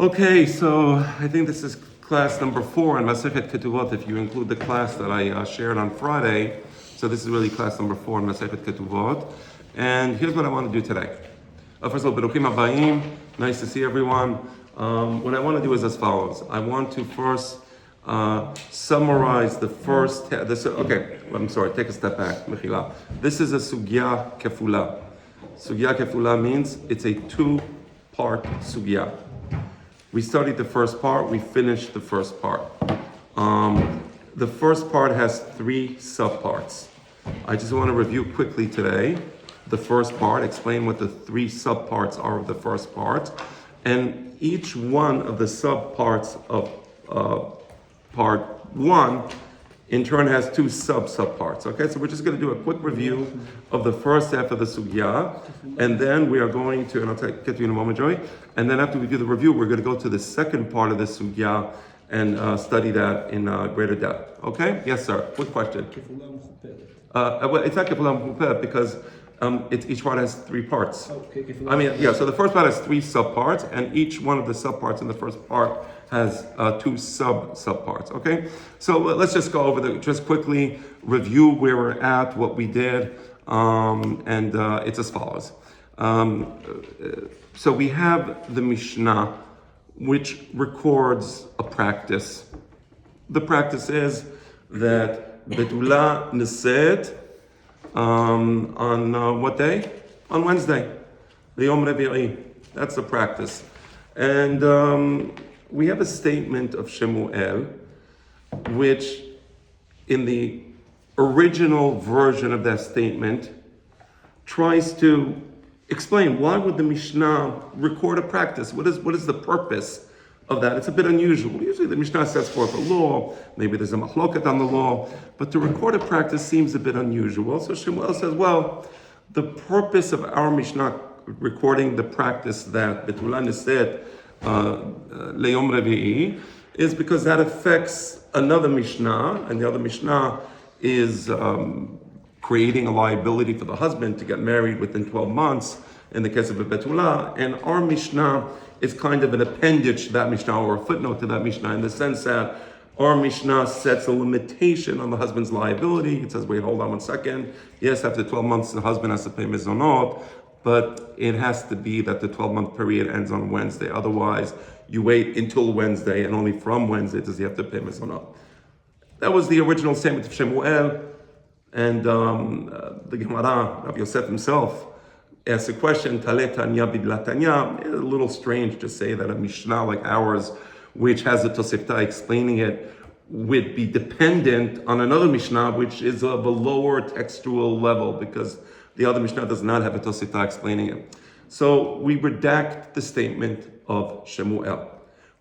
Okay, so I think this is class number 4 in Masechet Ketuvot, if you include the class that I shared on Friday. So this is really class number 4 in Masechet Ketuvot. And here's what I want to do today. First of all, Beruchim Habayim, nice to see everyone. What I want to do is as follows. I want to first summarize the first, take a step back, Mechila. This is a sugya kefula. Sugya kefula means it's a two-part sugya. We studied the first part, we finished the first part. The first part has 3 subparts. I just want to review quickly today the first part, explain what the 3 subparts are of the first part, and each one of the subparts of part 1 in turn has 2 subparts. Okay, so we're just going to do a quick review of the first half of the sugya, and then we are going to, and I'll get to you in a moment, Joey, and then after we do the review, we're going to go to the second part of the sugya and study that in greater depth. Okay? Yes, sir. Quick question. Well, it's not kefula mechupet because each part has 3 parts. So the first part has 3 subparts, and each one of the subparts in the first part has 2 subparts. Okay, so let's just go over just quickly review where we're at, what we did, and it's as follows. So we have the Mishnah, which records a practice. The practice is that Betula Neset on what day? On Wednesday, the Yom Revi'i. That's the practice, and we have a statement of Shemuel, which in the original version of that statement tries to explain why would the Mishnah record a practice? What is the purpose of that? It's a bit unusual. Usually the Mishnah sets forth a law, maybe there's a machloket on the law, but to record a practice seems a bit unusual. So Shemuel says, well, the purpose of our Mishnah recording the practice that Betulah Neset Leyom Revi'i is because that affects another Mishnah, and the other Mishnah is creating a liability for the husband to get married within 12 months in the case of a Betulah, and our Mishnah is kind of an appendage to that Mishnah or a footnote to that Mishnah in the sense that our Mishnah sets a limitation on the husband's liability. It says, wait, hold on one second. Yes, after 12 months, the husband has to pay mizonot, but it has to be that the 12-month period ends on Wednesday. Otherwise, you wait until Wednesday, and only from Wednesday does he have to pay mizonot. That was the original statement of Shemuel, and the Gemara, Rav Yosef himself, asked a question, Taleh Tanya bidla Tanya. It's a little strange to say that a Mishnah like ours, which has a Tosefta explaining it, would be dependent on another Mishnah, which is of a lower textual level, because the other Mishnah does not have a Tosefta explaining it. So we redact the statement of Shemuel.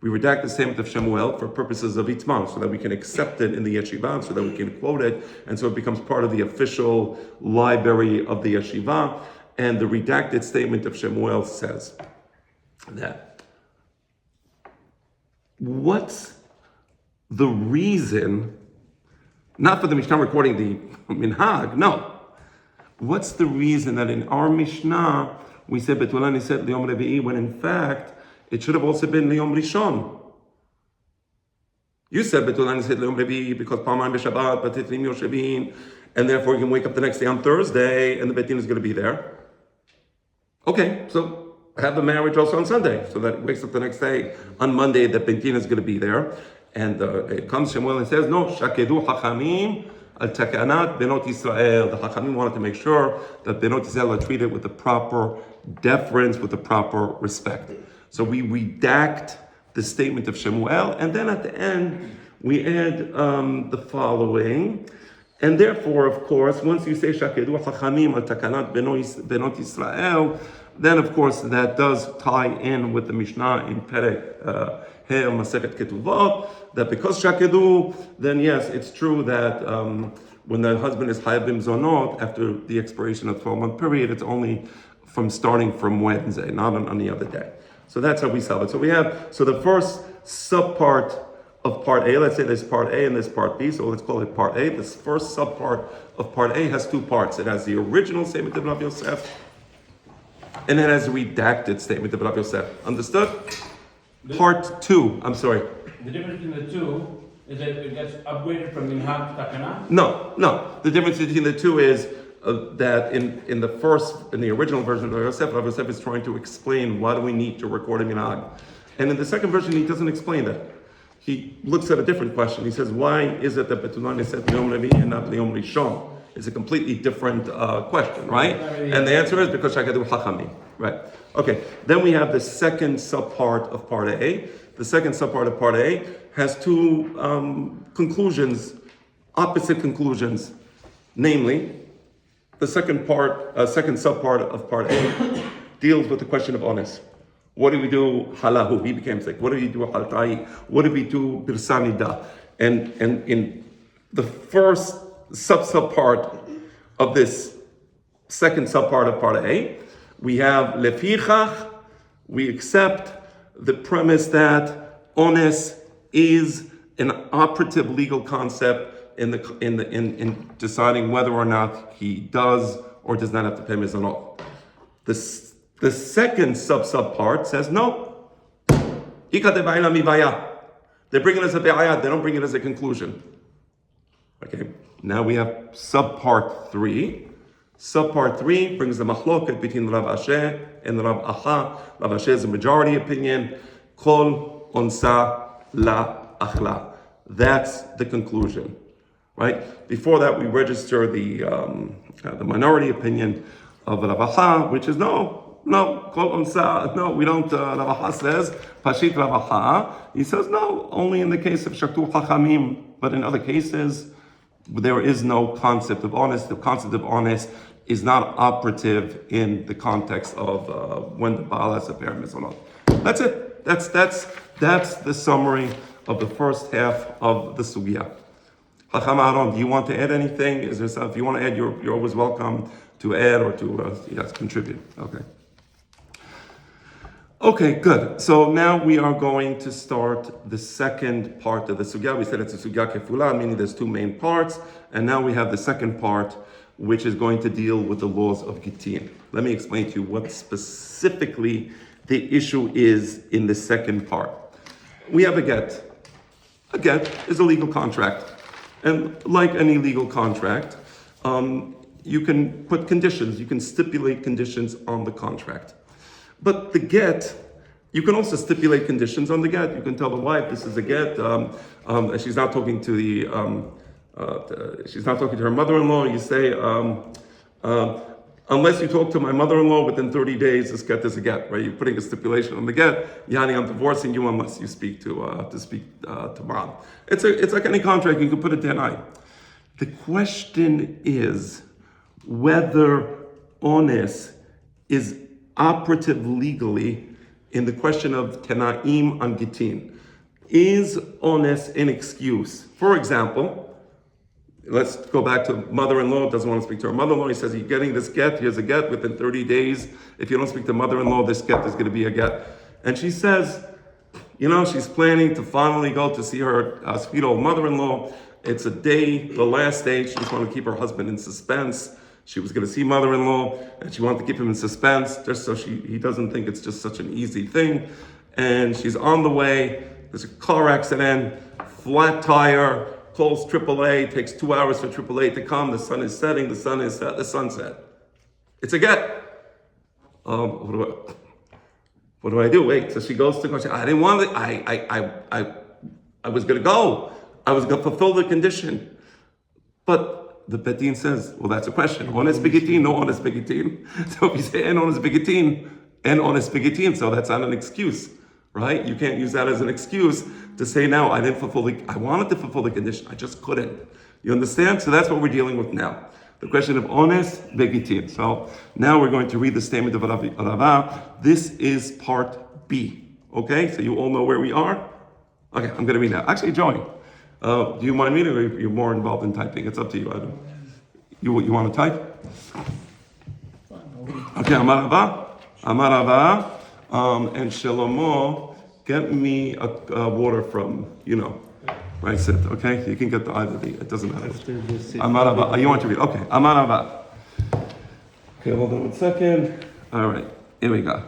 We redact the statement of Shemuel for purposes of Itman, so that we can accept it in the yeshiva, so that we can quote it, and so it becomes part of the official library of the yeshiva. And the redacted statement of Shemuel says that what's the reason, not for the Mishnah recording the Minhag, no. What's the reason that in our Mishnah we said Betulah Neset Liyom Revi'i when in fact it should have also been Liyom Rishon? You said Betulah Neset Liyom Revi'i because Pamayim b'Shabbat, Batitrim Yoshevin, and therefore you can wake up the next day on Thursday and the Betin is going to be there. Okay, so have the marriage also on Sunday, so that it wakes up the next day on Monday, the Betin is going to be there. And it comes Shemuel and says, no, Shakedu Hachamim al Takanat Benot Israel. The Hachamim wanted to make sure that Benot Israel are treated with the proper deference, with the proper respect. So we redact the statement of Shemuel, and then at the end, we add the following. And therefore, of course, once you say Shakedu Hachamim al Takanat Benot Israel, then of course that does tie in with the Mishnah in Perek He Masechet Ketuvot, that because Shakedu, then yes, it's true that when the husband is Chayav B'Mizonot after the expiration of the 12-month period, it's only starting from Wednesday, not on any other day. So that's how we solve it. So the first subpart of part A, let's say there's part A and there's part B, so let's call it part A. This first subpart of part A has 2 parts. It has the original statement of Rav Yosef, and it has a redacted statement of Rav Yosef. Understood? Part 2, I'm sorry. The difference between the two is that it gets upgraded from minhag to takana? No. The difference between the two is that in the original version of Rav Yosef is trying to explain why do we need to record a minhag. And in the second version, he doesn't explain that. He looks at a different question. He says, why is it that Betulan is set Yom Revi and not Yom Rishon? It's a completely different question, right? And the answer is because Shakadu Chachamim, right? Okay, then we have the second subpart of part A. The second subpart of part A has two conclusions, opposite conclusions. Namely, the second subpart of part A deals with the question of honest. What do we do halahu? He became sick. What do we do haltai? What do we do birsanida? And in the first subpart of this second subpart of part A, we have lefichach. We accept the premise that honest is an operative legal concept in deciding whether or not he does or does not have to pay mizanot. The second subpart says no. They're bringing us a be'ayah, they don't bring it as a conclusion. Okay, now we have subpart 3. Subpart 3 brings the machloket between Rav Asher and Rav Acha. Rav Asher is a majority opinion. Kol onsa la achla. That's the conclusion, right? Before that, we register the minority opinion of Rav Acha, which is no, kol onsa, no, we don't. Rav Acha says pashit Rav Acha. He says no, only in the case of shaktu chachamim, but in other cases there is no concept of honest. The concept of honest is not operative in the context of when the Baal has a pair of mizonot. That's it. That's the summary of the first half of the sugya. Chacham Aaron, do you want to add anything? Is there something, if you want to add, you're always welcome to add or to contribute. Okay, good. So now we are going to start the second part of the sugya. We said it's a sugya kefula, meaning there's two main parts, and now we have the second part, which is going to deal with the laws of Gittin. Let me explain to you what specifically the issue is in the second part. We have a get. A get is a legal contract. And like any legal contract, you can put conditions, you can stipulate conditions on the contract. But the get, you can also stipulate conditions on the get. You can tell the wife, this is a get. She's not talking to she's not talking to her mother-in-law. You say, unless you talk to my mother-in-law within 30 days, this get is a get, right? You're putting a stipulation on the get. Yani, I'm divorcing you unless you speak to mom. It's like any contract. You can put it deny. The question is whether honest is operative legally in the question of tenaim on gittin. Is honest an excuse? For example, let's go back to mother-in-law, doesn't want to speak to her mother-in-law. He says, you're getting this get, here's a get within 30 days. If you don't speak to mother-in-law, this get is going to be a get. And she says, she's planning to finally go to see her sweet old mother-in-law. It's a day, the last day, she just wanted to keep her husband in suspense. She was going to see mother-in-law, and she wanted to keep him in suspense, just so he doesn't think it's just such an easy thing. And she's on the way, there's a car accident, flat tire, calls AAA, takes 2 hours for AAA to come, the sun is setting, the sunset. It's a get. What do I do? Wait, so she goes to go, I didn't want it, I was going to go. I was going to fulfill the condition. But the Bet Din says, well, that's a question. Honest bigitin, no honest bigitin. So if you say en honest bigitin, so that's not an excuse, right? You can't use that as an excuse to say, now I wanted to fulfill the condition, I just couldn't. You understand? So that's what we're dealing with now. The question of honest bigitin. So now we're going to read the statement of Rava. This is part B. Okay? So you all know where we are? Okay, I'm going to read now. Actually, Joey, do you mind reading, or you're more involved in typing? It's up to you. You want to type? Okay, Amar Rava, and Shlomo, get me a water from, right, sit, okay? You can get it doesn't matter. Amar Rava, you want to read? Okay, Amar Rava. Okay, hold on 1 second. All right, here we go.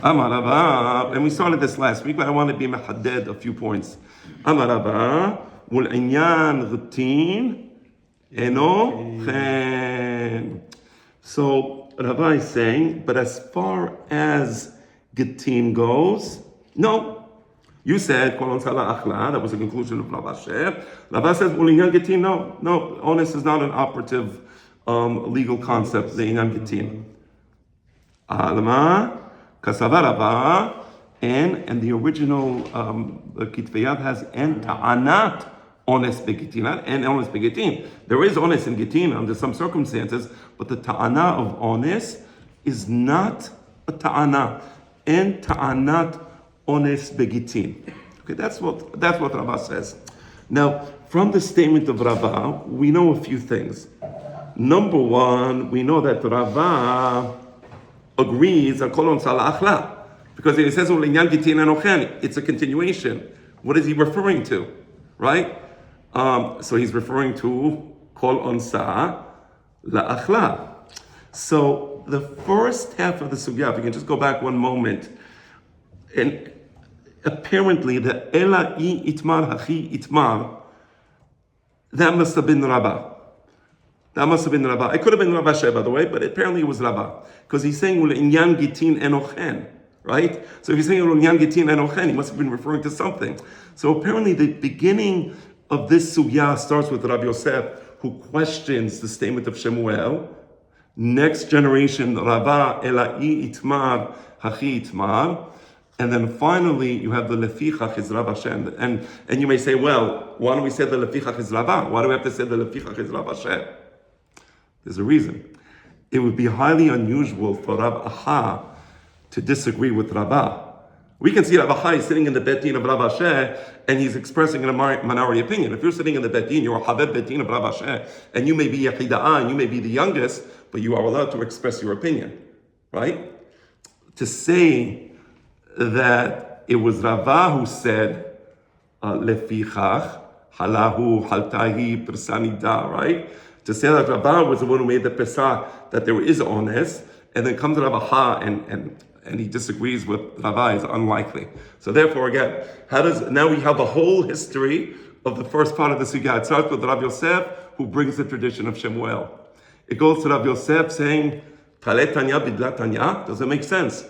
Amar Rava, and we started this last week, but I want to be mahaded a few points. Amar Rava, wal inyan rutin eno chen. So Rava is saying, but as far as Gittin goes, no. You said, that was the conclusion of Rav Asher. Rava says, well, inyan Gittin, no, onus is not an operative legal concept, the inyan Gittin. Alma, Kasava Rava, and the original Kitveyat has en ta'anat ones begitin, not en ones begitin. There is ones in Gittin under some circumstances, but the ta'ana of ones is not a ta'ana. En ta'anat ones begitin. Okay, that's what Rava says. Now, from the statement of Rava, we know a few things. Number one, we know that Rava agrees because he says it's a continuation. What is he referring to, right? So he's referring to kol onsa la'achla. So the first half of the sugya, if you can just go back one moment, and apparently the ela I itmar hachi itmar, that must have been Rabbah. That must have been Rabbah. It could have been Rav Asher, by the way, but apparently it was Rabbah. Because he's saying, inyan gitin enochen, right? So if he's saying, inyan gitin enochen, he must have been referring to something. So apparently the beginning of this sugya starts with Rav Yosef, who questions the statement of Shemuel. Next generation, Rabbah, Elai itmar, hachi itmar. And then finally, you have the lefichach is Rav Asher. And you may say, well, why don't we say the lefichach is Rabbah? Why do we have to say the lefichach is Rav Asher? There's a reason. It would be highly unusual for Rav Aha to disagree with Rabbah. We can see Rav Aha is sitting in the Bet Din of Rav Asher and he's expressing a minority opinion. If you're sitting in the Bet Din, you're a Haver Bet Din of Rav Asher, and you may be Yachida'ah, and you may be the youngest, but you are allowed to express your opinion, right? To say that it was Rava who said, Lefichach, halahu, haltahi, persanida, right? To say that Rabbah was the one who made the pesach that there is ones, and then comes to Rav Aha and he disagrees with Rabbah is unlikely. So therefore, again, now we have the whole history of the first part of the sugya. It starts with Rav Yosef, who brings the tradition of Shemuel. It goes to Rav Yosef saying, Tale Tanya bidla Tanya. Does it make sense?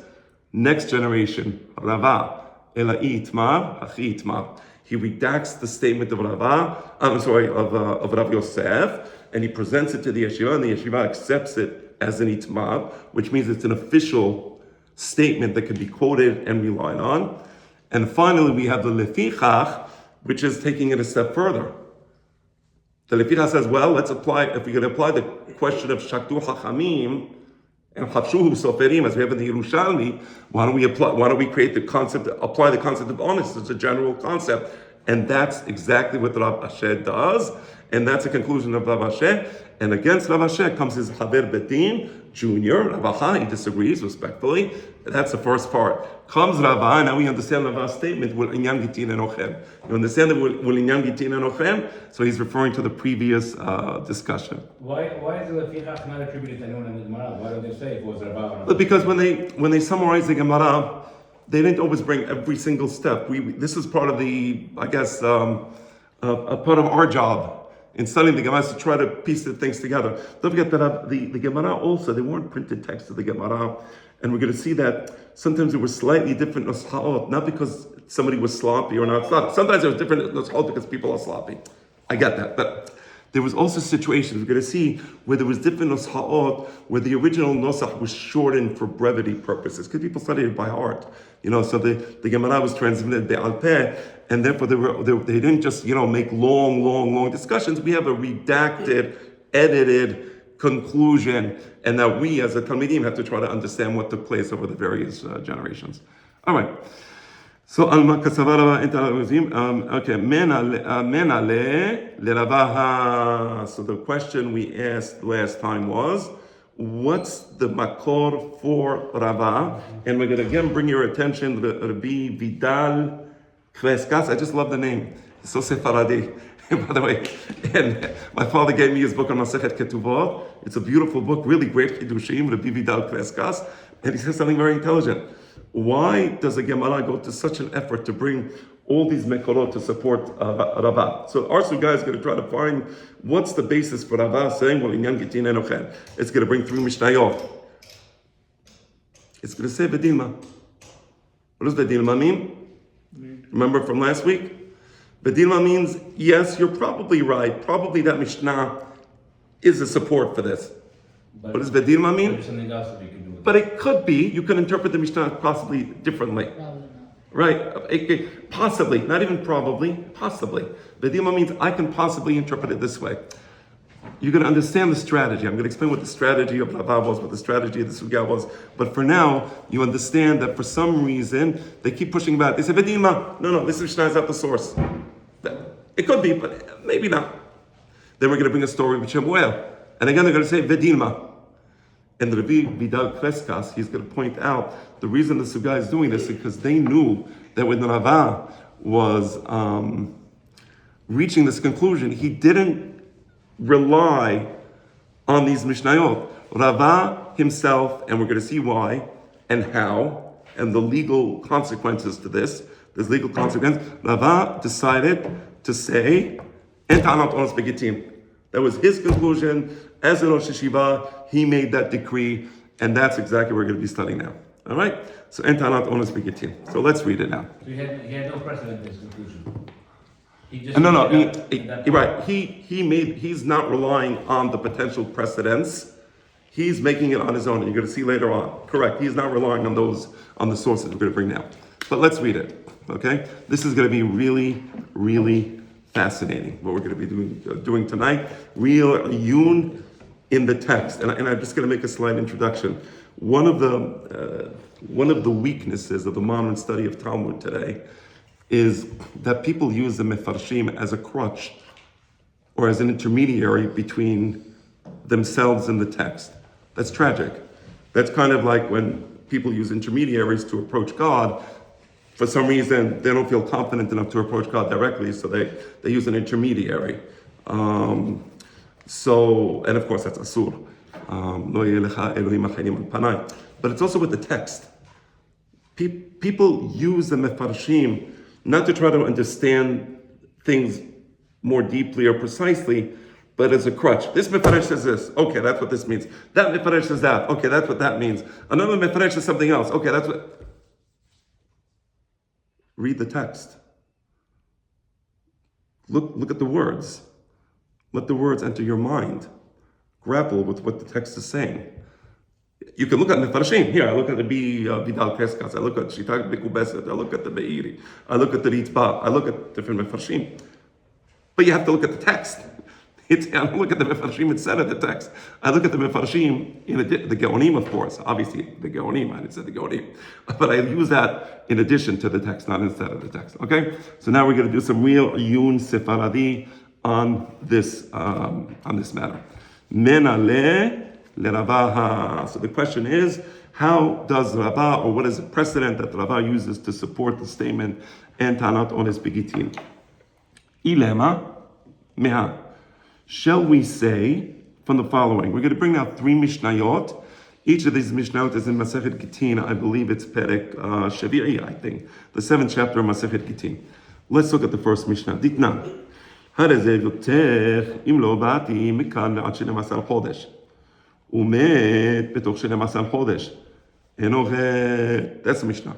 Next generation, Rava, Elai itmar, achi itmar. He redacts the statement of of Rav Yosef, and he presents it to the yeshiva, and the yeshiva accepts it as an itmar, which means it's an official statement that can be quoted and relied on. And finally, we have the lefichach, which is taking it a step further. The lefichach says, well, let's apply, if we could apply the question of shaktu hachamim and hafshuhu soferim, as we have in the Yerushalmi, why don't we create the concept, apply the concept of honest as a general concept? And that's exactly what Rav Asher does. And that's a conclusion of Rav Asher. And against Rav Asher comes his Haver Betin, Junior, Rav Aha, he disagrees respectfully. That's the first part. Comes Rava, now we understand Rava's statement, Will inyan gitin enochem. You understand that Will inyan gitin enochem? So he's referring to the previous discussion. Why is the lefichach not attributed to anyone in the Gemara? Why don't they say it was Rava? Because when they summarize the Gemara, they didn't always bring every single step. This is part of the, I guess, a part of our job in studying the Gemara is to try to piece the things together. Don't forget that the Gemara also, they weren't printed texts of the Gemara, and we're going to see that sometimes there were slightly different nushaot, not because somebody was sloppy or not sloppy. Sometimes there was different nushaot because people are sloppy. I get that, but there was also situations, we're going to see, where there was different nushaot, where the original nusach was shortened for brevity purposes, because people studied it by heart. So the Gemara was transmitted be'al peh, and therefore they didn't just, make long discussions. We have a redacted, edited conclusion, and that we as a Talmidim have to try to understand what took place over the various generations. All right. So Alma Kasavarava okay, Mena le Ravaha. So the question we asked last time was, what's the makor for Rava? And we're going to again bring your attention to Rabbi Vidal Kreskas. I just love the name. It's so Sephardi. By the way, and my father gave me his book on Masechet Ketubot. It's a beautiful book, really great Kiddushim, Rabbi Vidal Kreskas. And he says something very intelligent. Why does a Gemara go to such an effort to bring all these mekorot to support Rava? So our guy is going to try to find what's the basis for Rava saying, well, inyan gitin enochen. It's going to bring 3 mishnayot. It's going to say Vedilma. What does Vedilma mean? Remember from last week? Vedilma means, yes, you're probably right. Probably that Mishnah is a support for this. What does Vedilma mean? There's something else that you can do with But it could be, you can interpret the Mishnah possibly differently. Probably not. Right? Possibly, not even probably, possibly. Vedilma means I can possibly interpret it this way. You're going to understand the strategy. I'm going to explain what the strategy of Rava was, what the strategy of the Sugya was. But for now, you understand that for some reason, they keep pushing back. They say, Vedilma. No, this Mishnah is not the source. It could be, but maybe not. Then we're going to bring a story with Shemuel. And again, they're going to say, Vedilma. And Rabbi Vidal Kreskas, he's going to point out the reason the Sugya is doing this is because they knew that when Rava was reaching this conclusion, he didn't rely on these Mishnayot. Rava himself, and we're going to see why and how, and the legal consequences to this. There's legal consequence. Rava decided to say, "En ta'anat onos begitim." That was his conclusion. As a Rosh Hashiva, he made that decree, and that's exactly what we're going to be studying now. All right? So, "En ta'anat onos begitim." So let's read it now. So he had no precedent in his conclusion. He just Right. He's not relying on the potential precedents. He's making it on his own, and you're going to see later on. Correct. He's not relying on the sources we're going to bring now. But let's read it. Okay? This is going to be really, really fascinating. What we're going to be doing tonight. Real yun in the text, and I'm just going to make a slight introduction. One of the weaknesses of the modern study of Talmud today is that people use the mefarshim as a crutch or as an intermediary between themselves and the text. That's tragic. That's kind of like when people use intermediaries to approach God. For some reason, they don't feel confident enough to approach God directly, so they use an intermediary. And of course, that's asur. But it's also with the text. People use the mefarshim not to try to understand things more deeply or precisely, but as a crutch. This mefaresh says this. Okay, that's what this means. That mefaresh says that. Okay, that's what that means. Another mefaresh says something else. Okay, that's what... Read the text. Look at the words. Let the words enter your mind. Grapple with what the text is saying. You can look at Mefarshim. Here, I look at the Vidal Kreskas. I look at Shitag Bekubeset. I look at the Be'iri. I look at the Ritba. I look at different Mefarshim. But you have to look at the text. I don't look at the Mefarshim instead of the text. I look at the Mefarshim, the Geonim, of course. Obviously, the Geonim. I didn't say the Geonim. But I use that in addition to the text, not instead of the text. Okay? So now we're going to do some real Yun Sefaradi on this matter. Menale le-Rava. So the question is, how does Rava, or what is the precedent that Rava uses to support the statement, "En ta'anat ones begitin"? Ilema meha. Shall we say from the following? We're going to bring out 3 Mishnayot. Each of these Mishnayot is in Masechet Gittin. I believe it's Perek Shavi'i, I think. The 7th chapter of Masechet Gittin. Let's look at the first Mishnah. Ditna. הרזה יותר אם לא באתי מכאן ועד 12 חודש. הוא מת בתוך 12 חודש. אינו מת. That's the Mishnah.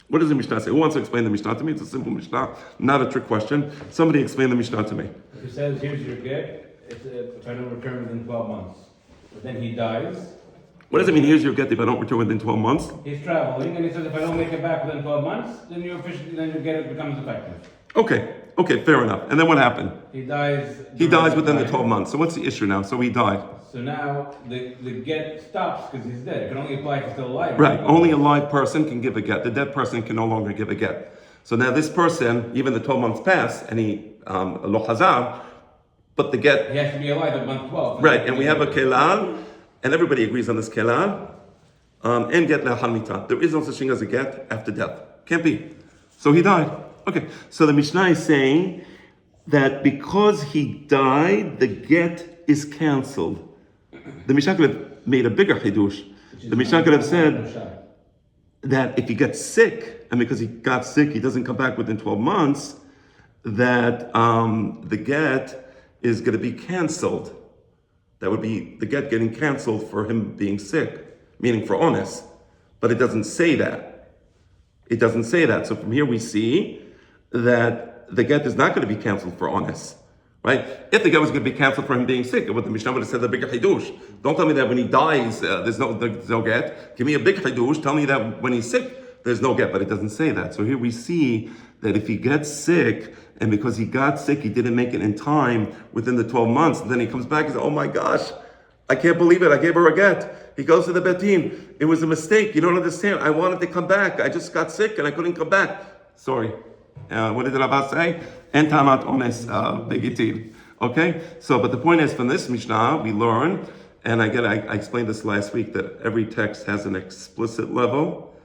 What does the Mishnah say? Who wants to explain the Mishnah to me? It's a simple Mishnah, not a trick question. Somebody explain the Mishnah to me. It says, here's your get, it's if I don't return within 12 months. But then he dies. What does it mean, here's your get if I don't return within 12 months? He's traveling, and he says, if I don't make it back within 12 months, then your get it becomes effective. Okay, fair enough. And then what happened? He dies. He dies within the 12 months. So what's the issue now? So he died. So now the get stops because he's dead. It can only apply if he's still alive. Right. Only a live person can give a get. The dead person can no longer give a get. So now this person, even the 12 months pass, and he lo hazar, but the get... He has to be alive at month 12. Right, and we have a kelal, and everybody agrees on this kelal, and get lehal mita. There is no such thing as a get after death. Can't be. So he died. Okay, so the Mishnah is saying that because he died, the get is cancelled. The Mishnah could have made a bigger chidush. The Mishnah could have said, that if he gets sick, and because he got sick, he doesn't come back within 12 months, that the get is going to be canceled. That would be the get getting canceled for him being sick, meaning for honest. But it doesn't say that. It doesn't say that. So from here we see that the get is not going to be canceled for honest. Right? If the get was going to be canceled for him being sick, what the Mishnah would have said, the big chidush. Don't tell me that when he dies, there's no get. Give me a big chidush. Tell me that when he's sick, there's no get. But it doesn't say that. So here we see that if he gets sick, and because he got sick, he didn't make it in time within the 12 months, and then he comes back and says, oh my gosh, I can't believe it. I gave her a get. He goes to the betin. It was a mistake. You don't understand. I wanted to come back. I just got sick and I couldn't come back. Sorry. What did the Rabbah say? En tamat ones begitin. Okay? So, but the point is, from this Mishnah, we learn, and again, I explained this last week, that every text has an explicit level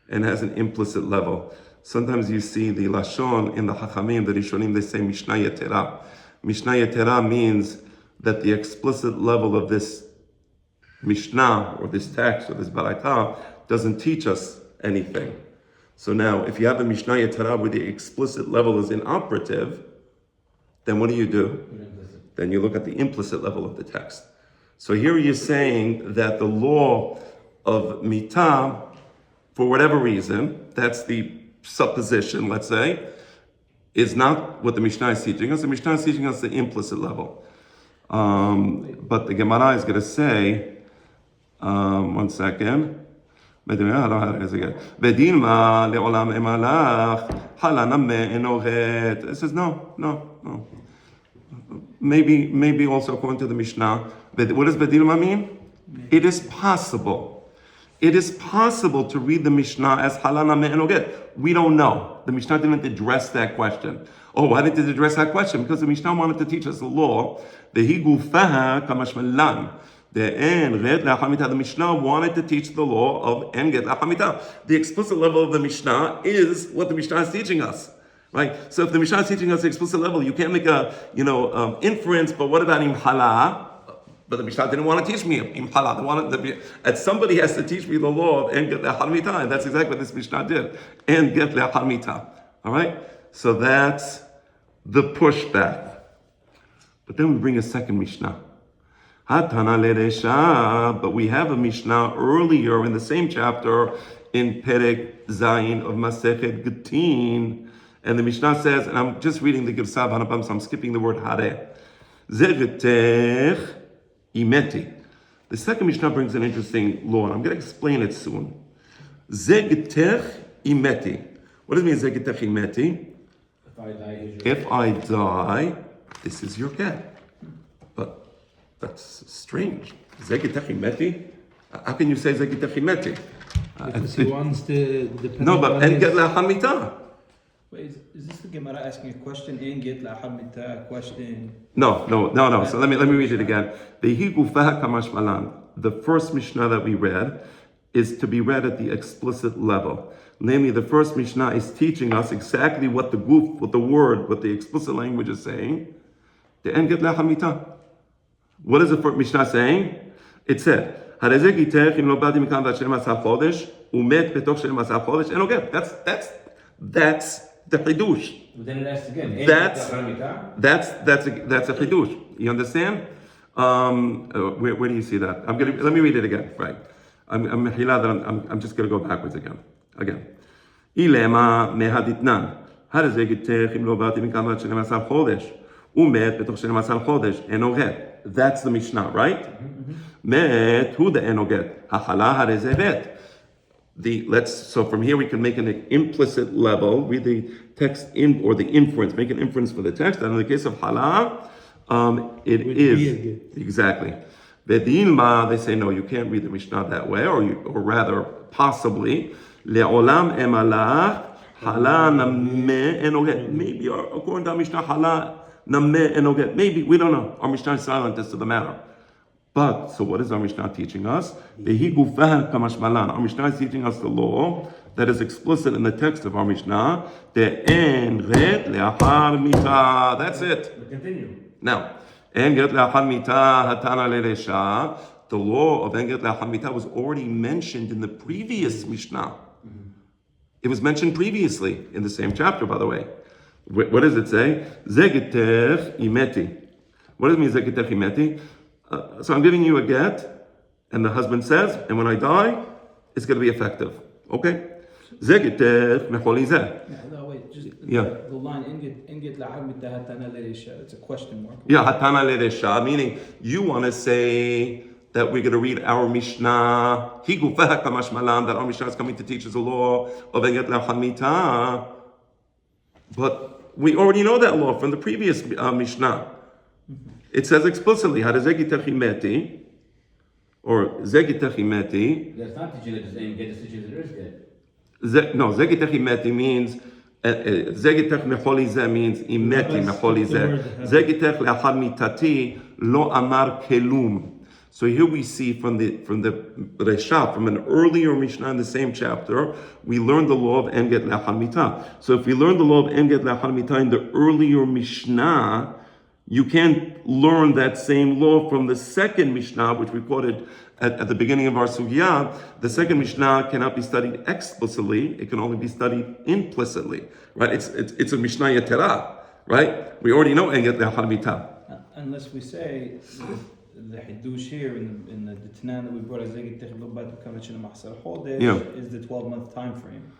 and has an implicit level. Sometimes you see the Lashon in the Chachamim, the Rishonim, they say Mishnah Yetera. Mishnah Yetera means that the explicit level of this Mishnah, or this text, or this Baraita, doesn't teach us anything. So now, if you have a Mishnah Yetera where the explicit level is inoperative, then what do? Then you look at the implicit level of the text. So here you're saying that the law of Mitah, for whatever reason, that's the supposition, let's say, is not what the Mishnah is teaching us. The Mishnah is teaching us the implicit level. But the Gemara is going to say, one second. It says no. Maybe also according to the Mishnah. What does Bedilma mean? It is possible. It is possible to read the Mishnah as halana me'enoget. We don't know. The Mishnah didn't address that question. Oh, why didn't it address that question? Because the Mishnah wanted to teach us the law. The Mishnah wanted to teach the law of en get lachamita. The explicit level of the Mishnah is what the Mishnah is teaching us. Right? So if the Mishnah is teaching us the explicit level, you can't make a inference, but what about imhala? But the Mishnah didn't want to teach me imhala. They wanted and somebody has to teach me the law of en get lachamita, and that's exactly what this Mishnah did. En get lachamita. All right? So that's the pushback. But then we bring a second Mishnah. Hatana leresha, but we have a Mishnah earlier in the same chapter in Perek Zayin of Masechet Gittin, and the Mishnah says, and I'm just reading the Girsah Hanapam, so I'm skipping the word Hare. Zegetech imeti. The second Mishnah brings an interesting law, and I'm going to explain it soon. Zegetech imeti. What does it mean, Zegetech imeti? If I die, this is your get. But that's strange. Zegitech imeti? How can you say Zegitech imeti? Because he wants to depend. No, but en get la'hamita. Wait, is this the Gemara asking a question? En get la'hamita, a question? No. So let me read it again. The first Mishnah that we read is to be read at the explicit level. Namely, the first Mishnah is teaching us exactly what the explicit language is saying. The en get la'hamita. What is the first Mishnah saying? It said, that's the chidush. Then it asks again. That's a chidush. You understand? Where do you see that? Let me read it again. Right. I'm just going to go backwards again. Ilema mehaditnan. That's the Mishnah, right? Met who the enoget? Hachala harezevet. So from here we can make an implicit level, read the text or the inference, make an inference for the text. And in the case of hala, it is exactly. Vedilma, they say no, you can't read the Mishnah that way, or rather, possibly leolam emalach hala nameh enoget. Maybe according to our Mishnah, hala nameh enoget. Maybe we don't know. Our Mishnah is silent as to the matter. But, so what is our Mishnah teaching us? Our Mishnah is teaching us the law that is explicit in the text of our Mishnah. That's it. Continue. Now, the law of en get la'achar mita was already mentioned in the previous Mishnah. It was mentioned previously in the same chapter, by the way. What does it say? Zegitech imeti. What does it mean, zegitech imeti? So I'm giving you a get, and the husband says, and when I die, it's going to be effective. Okay? Zegitech mecholi zeh. No, wait, just Yeah. the line inget la'ab mitahatan al-risha. It's a question mark. Yeah, hatana leresha, meaning you want to say that we're going to read our Mishnah, Higufah kamash malam, that our Mishnah is coming to teach us the law of Enget La'Hamita. But we already know that law from the previous Mishnah. It says explicitly, Hadazegitachimeti, or Zegitachimeti. That's not teaching that the get the teaching there is get. No, Zegitachimeti means, Zegitach mecholi zeh means imeti mecholi zeh. Zegitach le'achar mitati lo amar kelum. So here we see from the Resha, from an earlier Mishnah in the same chapter, we learned the law of Enget Le'achar Mitah. So if we learn the law of Enget Le'achar Mitah in the earlier Mishnah, you can't learn that same law from the second Mishnah, which we quoted at the beginning of our Sugya. The second Mishnah cannot be studied explicitly; it can only be studied implicitly. Right? It's a Mishnah Yetera, right? We already know Enget Le'achar Mitah. Unless we say the Hiddush here in the Tanan that we brought as Zegitech Lubat Kamachin Mahsar Chodesh is the 12-month time frame.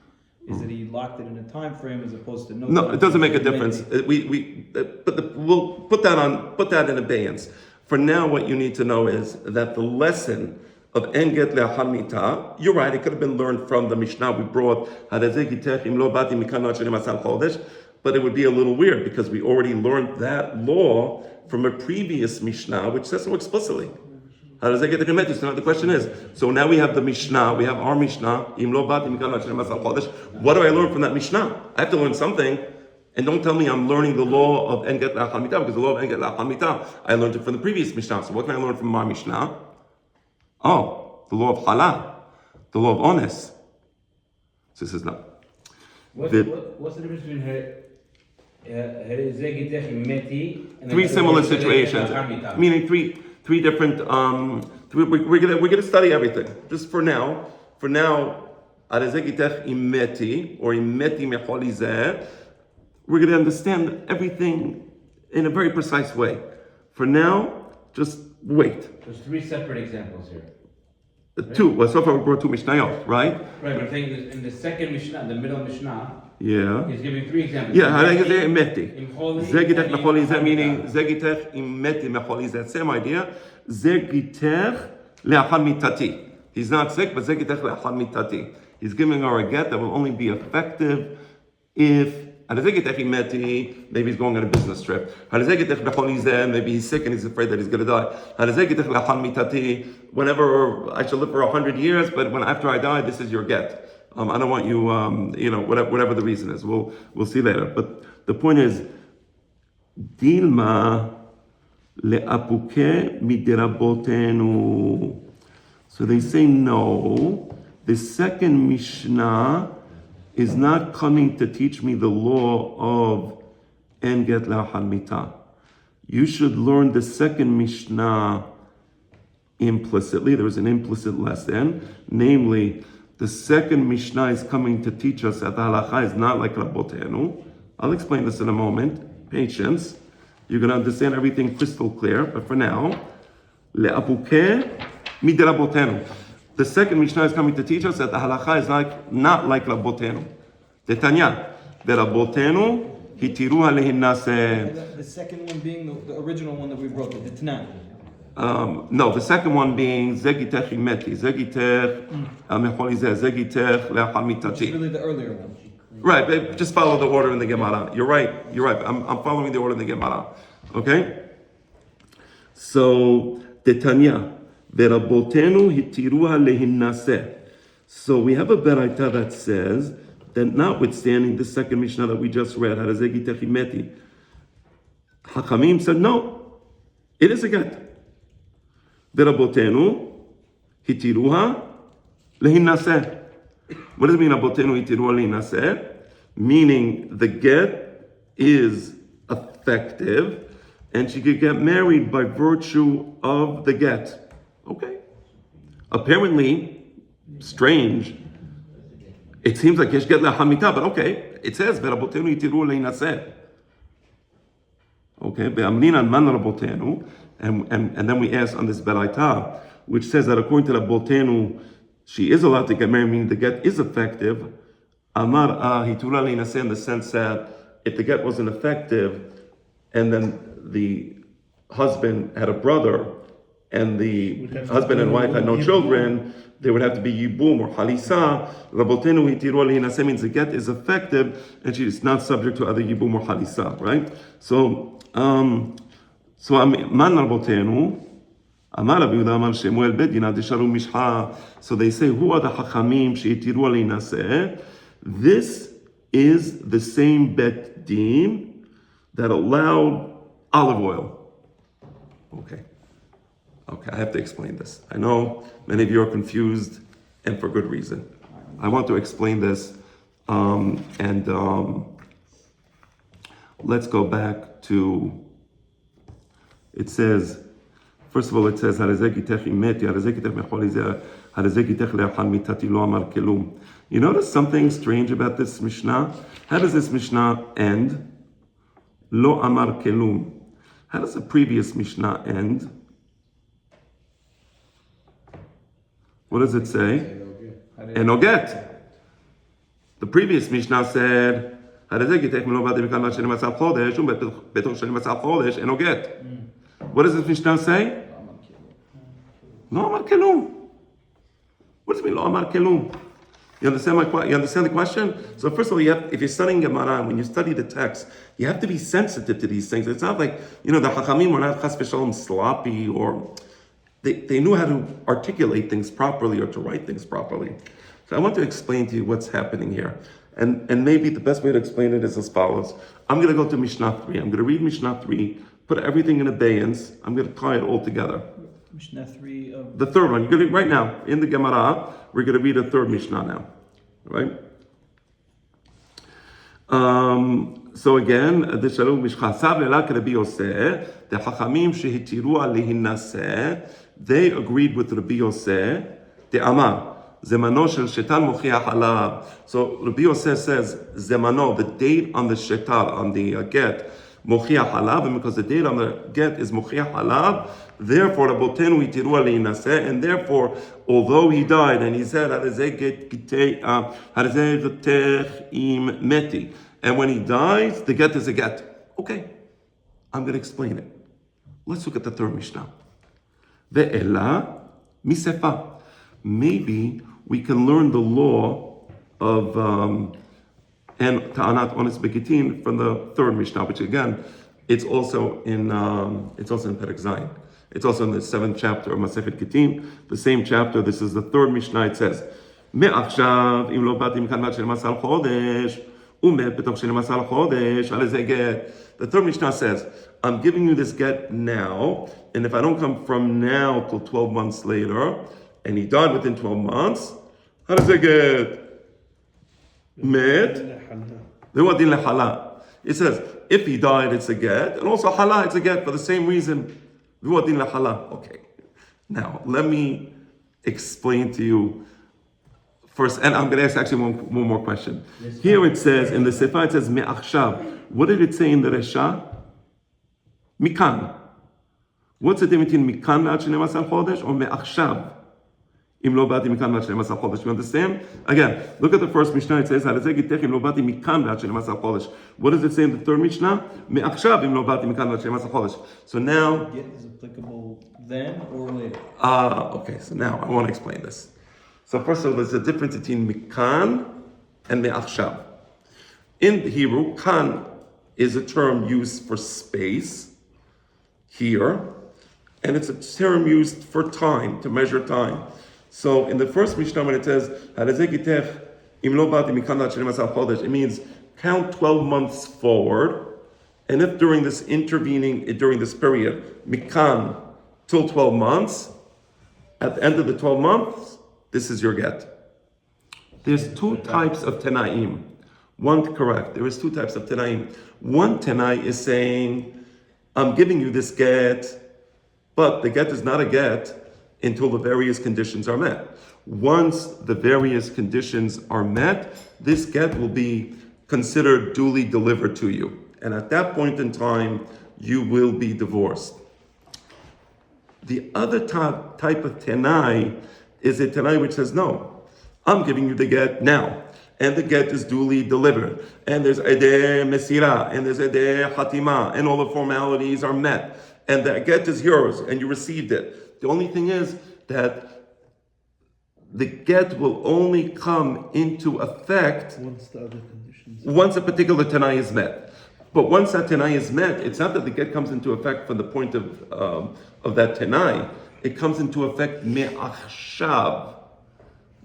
Is that he locked it in a time frame as opposed to no, it doesn't make a difference. We'll put that in abeyance. For now, what you need to know is that the lesson of Enget Le'achar Mitah, you're right, it could have been learned from the Mishnah we brought, but it would be a little weird because we already learned that law from a previous Mishnah, which says so explicitly. How does that get the Kemetis? So now the question is, so now we have the Mishnah, we have our Mishnah, what do I learn from that Mishnah? I have to learn something, and don't tell me I'm learning the law of Enget Le'achar Mitah, because the law of Enget Le'achar Mitah, I learned it from the previous Mishnah. So what can I learn from our Mishnah? Oh, the law of Chala, the law of Ones. So this is not. What's the difference between her? Three similar situations, meaning three different. We're gonna study everything. Just for now, Arazegitech imeti or imeti mecholi zeh. We're gonna understand everything in a very precise way. For now, just wait. There's three separate examples here. Two. Well, so far we brought two Mishnayot, right? Right, but I'm saying in the second Mishnah, the middle Mishnah. Yeah. He's giving three examples. Yeah, Hadegitech imeti. Zegitech mecholi zeh meaning Zegitech imeti mecholi zeh. Same idea. Zegitech le'achar mitati. He's not sick, but Zegitech le'achar mitati. He's giving her a get that will only be effective if maybe he's going on a business trip. Maybe he's sick and he's afraid that he's going to die. Whenever I shall live for 100 years, but after I die, this is your get. I don't want you, whatever the reason is. We'll see later. But the point is, Dilma le'apuke midirabotenu. So they say no. The second Mishnah is not coming to teach me the law of Enget Le'achar Mitah. You should learn the second Mishnah implicitly. There was an implicit lesson, namely, the second Mishnah is coming to teach us that the halacha is not like Rabbotenu. I'll explain this in a moment. Patience. You're going to understand everything crystal clear. But for now, Le'apukeh midrabotenu. The second Mishnah is coming to teach us that the halacha is not like Rabbotenu. The Tanya, the Rabbotenu hitiruha lehinnaseh. The second one being the original one that we wrote, the Tanan. No, the second one being Zegitech imeti, Zegitech mecholi zeh, Zegitech le'achar mitati. Which is really the earlier one. Right, but just follow the order in the Gemara. You're right. I'm following the order in the Gemara. Okay? So, the Tanya. Verabotenu hitiruha lehinnaseh. So we have a beraita that says that notwithstanding the second Mishnah that we just read, Harazegitech imeti, Hakamim said no, it is a get. Verabotenu hitiruha lehinnaseh. What does it mean, Abotenu hitiruha lehinnaseh? Meaning the get is effective and she could get married by virtue of the get. Okay. Apparently, strange, It seems like yesh get le'achar mita, but okay, it says ve'rabotenu yitiru le'inaseh. Okay, ve'amrinan man rabotenu, and then we ask on this beraita, which says that according to Rabotenu, she is allowed to get married, meaning the get is effective. Amar hitura le'inaseh, in the sense that if the get wasn't effective, and then the husband had a brother, and the husband and wife had no children, there would have to be yibum or halisa. Rabotenu hitiru le'inaseh means the get is effective, and she is not subject to other yibum or halisa, right? So man Rabotenu. Amar Rabbi Yehuda Amar Shemuel Bedina Desharu Mishha. So they say, who are the Chachamim sheitiru le'inaseh? This is the same Bet Din that allowed olive oil. Okay, I have to explain this. I know many of you are confused, and for good reason. I want to explain this, let's go back to, it says, first of all, it says, you notice something strange about this Mishnah? How does this Mishnah end? Lo amar kelum. How does the previous Mishnah end? What does it say? Enoget. The previous Mishnah said, what does this Mishnah say? Lo amar kelum. What does it mean, lo amar kelum? You understand the question? So first of all, if you're studying Gemara, when you study the text, you have to be sensitive to these things. It's not like, the Chachamim were not chas v'shalom sloppy, or they knew how to articulate things properly or to write things properly. So I want to explain to you what's happening here. And maybe the best way to explain it is as follows. I'm going to go to Mishnah 3. I'm going to read Mishnah 3, put everything in abeyance. I'm going to tie it all together. Mishnah 3 of... The third one. You're going to, right now, in the Gemara, we're going to read a third Mishnah now. Right? So again, the Chachamim shehitiru lehinaseh, they agreed with Rabbi Yosef, the Amar, Zemano shel shetar mochiach halav. So Rabbi Yosef says, Zemano, the date on the shetar, on the get, mochiach halav, and because the date on the get is mochiach halav, therefore Rabotenu hitiru lehinaseh, and therefore, although he died, and he said, meti, and when he dies, the get is a get. Okay, I'm going to explain it. Let's look at the third Mishnah. Ve'ela misefa. Maybe we can learn the law of and ta'anat ones begitin from the third Mishnah, which again, it's also in Perek Zayin. It's also in the 7th chapter of Masechet Gittin, the same chapter. This is the third Mishnah. It says, "Me'achshav im lo bati mikan vat 12 chodesh umet betoch 12 chodesh al ze get." The third Mishnah says, "I'm giving you this get now, and if I don't come from now till 12 months later, and he died within 12 months, how does it get? Met v'wadin lehala." It says, if he died, it's a get, and also hala, it's a get for the same reason. Okay, now let me explain to you first, and I'm going to ask actually one more question. Here it says, in the Sefer, it says, me'achshav. What did it say in the Resha? Mikan. What's the difference between mikan ve'ad 12 chodesh or me'achshav? Im lo bati mikan ve'ad 12 chodesh. You understand? Again, look at the first Mishnah. It says, im lo bati mikan ve'ad 12 chodesh. What does it say in the third Mishnah? Me'achshav im lo bati mikan ve'ad 12 chodesh. So now... Get is applicable then or later? Okay, so now I want to explain this. So first of all, there's a difference between mikan and me'achshav. In Hebrew, kan is a term used for space here, and it's a term used for time, to measure time. So in the first Mishnah, when it says, it means count 12 months forward, and if during this period, mikan, till 12 months, at the end of the 12 months, this is your get. There's two types of tenaim. There is two types of tenaim. One tenai is saying, I'm giving you this get, but the get is not a get until the various conditions are met. Once the various conditions are met, this get will be considered duly delivered to you. And at that point in time, you will be divorced. The other type of tenai is a tenai which says, no, I'm giving you the get now. And the get is duly delivered. And there's edeh mesira, and there's edeh hatima, and all the formalities are met. And the get is yours, and you received it. The only thing is that the get will only come into effect once a particular tenai is met. But once that tenai is met, it's not that the get comes into effect from the point of that tenai. It comes into effect me'achshav.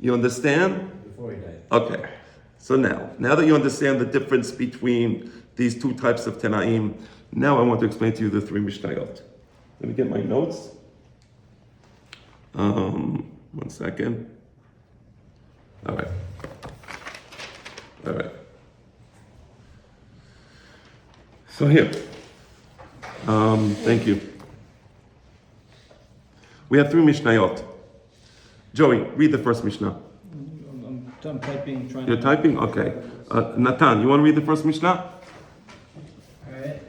You understand? Before he died. Okay. So now that you understand the difference between these two types of tenaim, now I want to explain to you the three mishnayot. Let me get my notes. 1 second. All right. So here. Thank you. We have three mishnayot. Joey, read the first mishnah. I'm typing, trying You're to... typing? Okay. Natan, you want to read the first mishnah? Alright.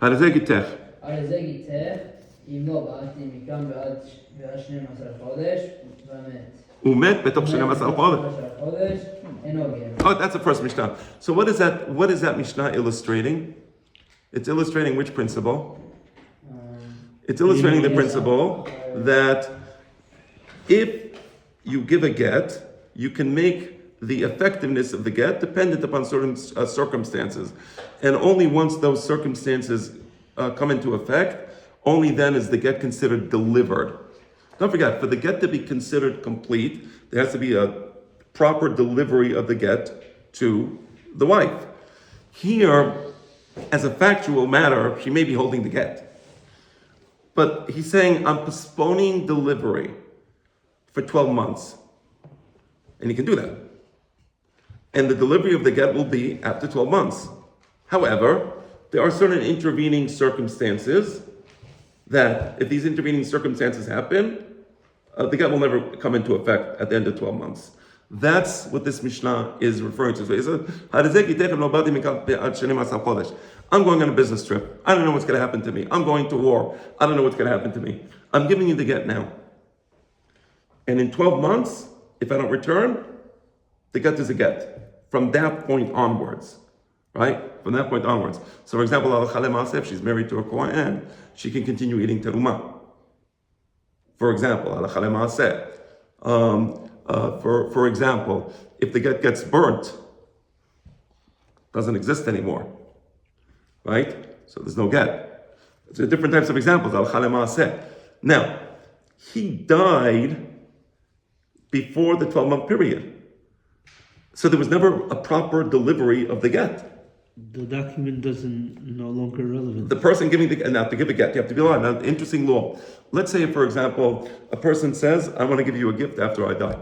הרי גיתך. הרי זה גיתך, אם לא בעטתי מכאן ועד 12 חודש, ומת. הוא מת בתוך 12 חודש. אינו גר. Oh, that's the first mishnah. So what is that mishnah illustrating? It's illustrating which principle? It's illustrating the principle that if you give a get, you can make the effectiveness of the get dependent upon certain circumstances. And only once those circumstances come into effect, only then is the get considered delivered. Don't forget, for the get to be considered complete, there has to be a proper delivery of the get to the wife. Here, as a factual matter, she may be holding the get. But he's saying, I'm postponing delivery for 12 months. And he can do that. And the delivery of the get will be after 12 months. However, there are certain intervening circumstances that if these intervening circumstances happen, the get will never come into effect at the end of 12 months. That's what this Mishnah is referring to. It says, I'm going on a business trip. I don't know what's going to happen to me. I'm going to war. I don't know what's going to happen to me. I'm giving you the get now. And in 12 months, if I don't return, the get is a get. From that point onwards. Right? From that point onwards. So for example, if she's married to a Kohen, she can continue eating terumah. For example, for example, if the get gets burnt, doesn't exist anymore. Right? So there's no get. So different types of examples. Now, he died before the 12-month period. So there was never a proper delivery of the get. The document doesn't no longer relevant. The person giving the now to give a get, you have to be alive. Now, interesting law. Let's say, for example, a person says, "I want to give you a gift after I die."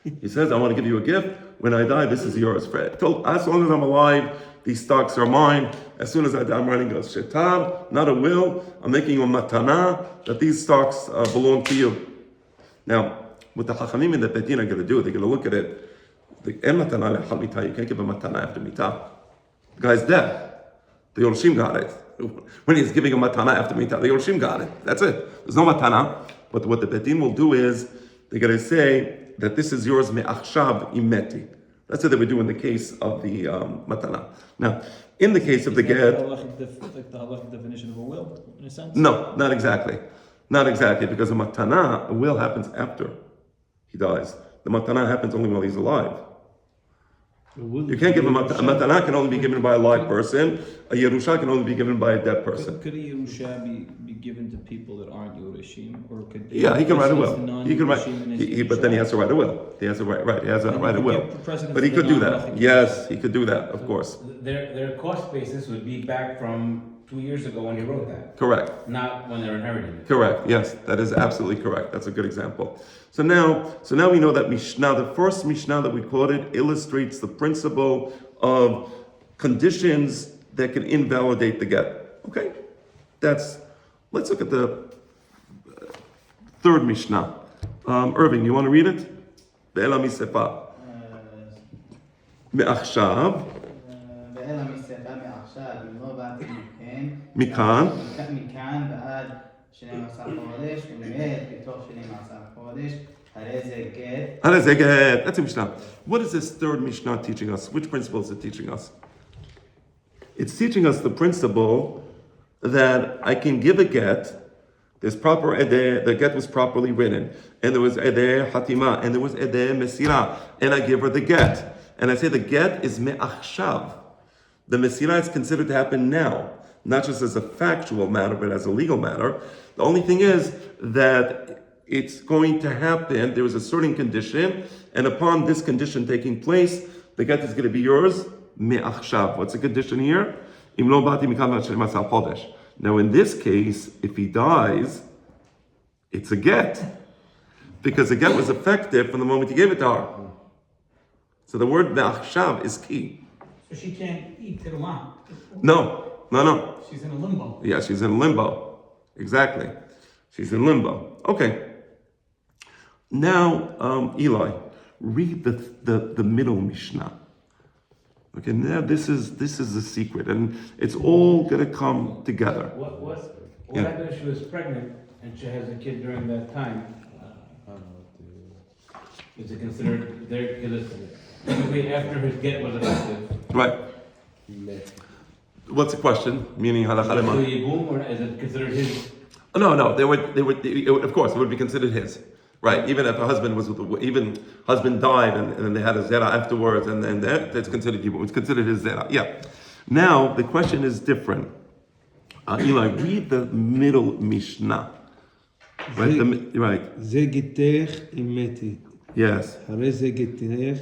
He says, "I want to give you a gift when I die. This is yours, Fred. As long as I'm alive, these stocks are mine. As soon as I die, I'm writing a shetar, not a will. I'm making a matana that these stocks belong to you." Now, what the Chachamim and the Betin are going to do, they're going to look at it. You can't give a matana after mitah. The guy's dead. The Yorshim got it. When he's giving a matana after mitah, the Yorshim got it. That's it. There's no matana. But what the Betin will do is, they're going to say that this is yours me'achshav imeti. That's what they would do in the case of the matana. Now, in the case of the get... Like the halachic definition of a will, in a sense? No, not exactly. Not exactly, because a matana, a will happens after he dies. The matana happens only while he's alive. You can't give a matana can only be given by a live person. A yerusha can only be given by a dead person. Could a yerusha be given to people that aren't yerushim, or could? Yeah, he can write a will. He can write, non-Yerushim but then he has to write a will. He has to write. He has to write a will. But he could do that. Yes, he could do that. Of course. Their cost basis would be back from 2 years ago when he wrote that. Correct. Not when they're inheriting it. Correct. Yes, that is absolutely correct. That's a good example. So now we know that Mishnah, the first Mishnah that we quoted, illustrates the principle of conditions that can invalidate the get. Okay, let's look at the third Mishnah. Irving, you want to read it? ואלה מספה. מעכשיו. ואלה מספה מעכשיו, אם לא באתי מכאן. מכאן ועד 12 חודש, ומת בתוך 12 חודש, הרי זה גט. That's a Mishnah. What is this third Mishnah teaching us? Which principle is it teaching us? It's teaching us the principle that I can give a get. There's proper edeh, the get was properly written, and there was edeh hatima, and there was edeh mesira, and I give her the get. And I say the get is me'achshav. The mesira is considered to happen now, not just as a factual matter, but as a legal matter. The only thing is that it's going to happen, there is a certain condition, and upon this condition taking place, the get is going to be yours, me'achshav. What's the condition here? Im lo bati mikam v'shemasa chodesh. Now in this case, if he dies, it's a get. Because the get was effective from the moment he gave it to her. So the word me'achshav is key. So she can't eat terumah. No. She's in a limbo. Yeah, she's in limbo. Exactly. She's in limbo. Okay. Now, Eli, read the middle Mishnah. Okay, now this is the secret, and it's all gonna come together. What Yeah. happens if she was pregnant and she has a kid during that time? Is it considered there? Typically, after his get was effective. Right. What's the question? Meaning halakha lema? Yibum, or is it considered his? No. They would, of course, it would be considered his. Right. Even if a husband husband died and then they had a zera afterwards, and then that's considered yibum. It's considered his zera. Yeah. Now the question is different. Eli, read the middle Mishnah. Right. Right. זה גיתך אם מתי. Yes. הרי זה גיתך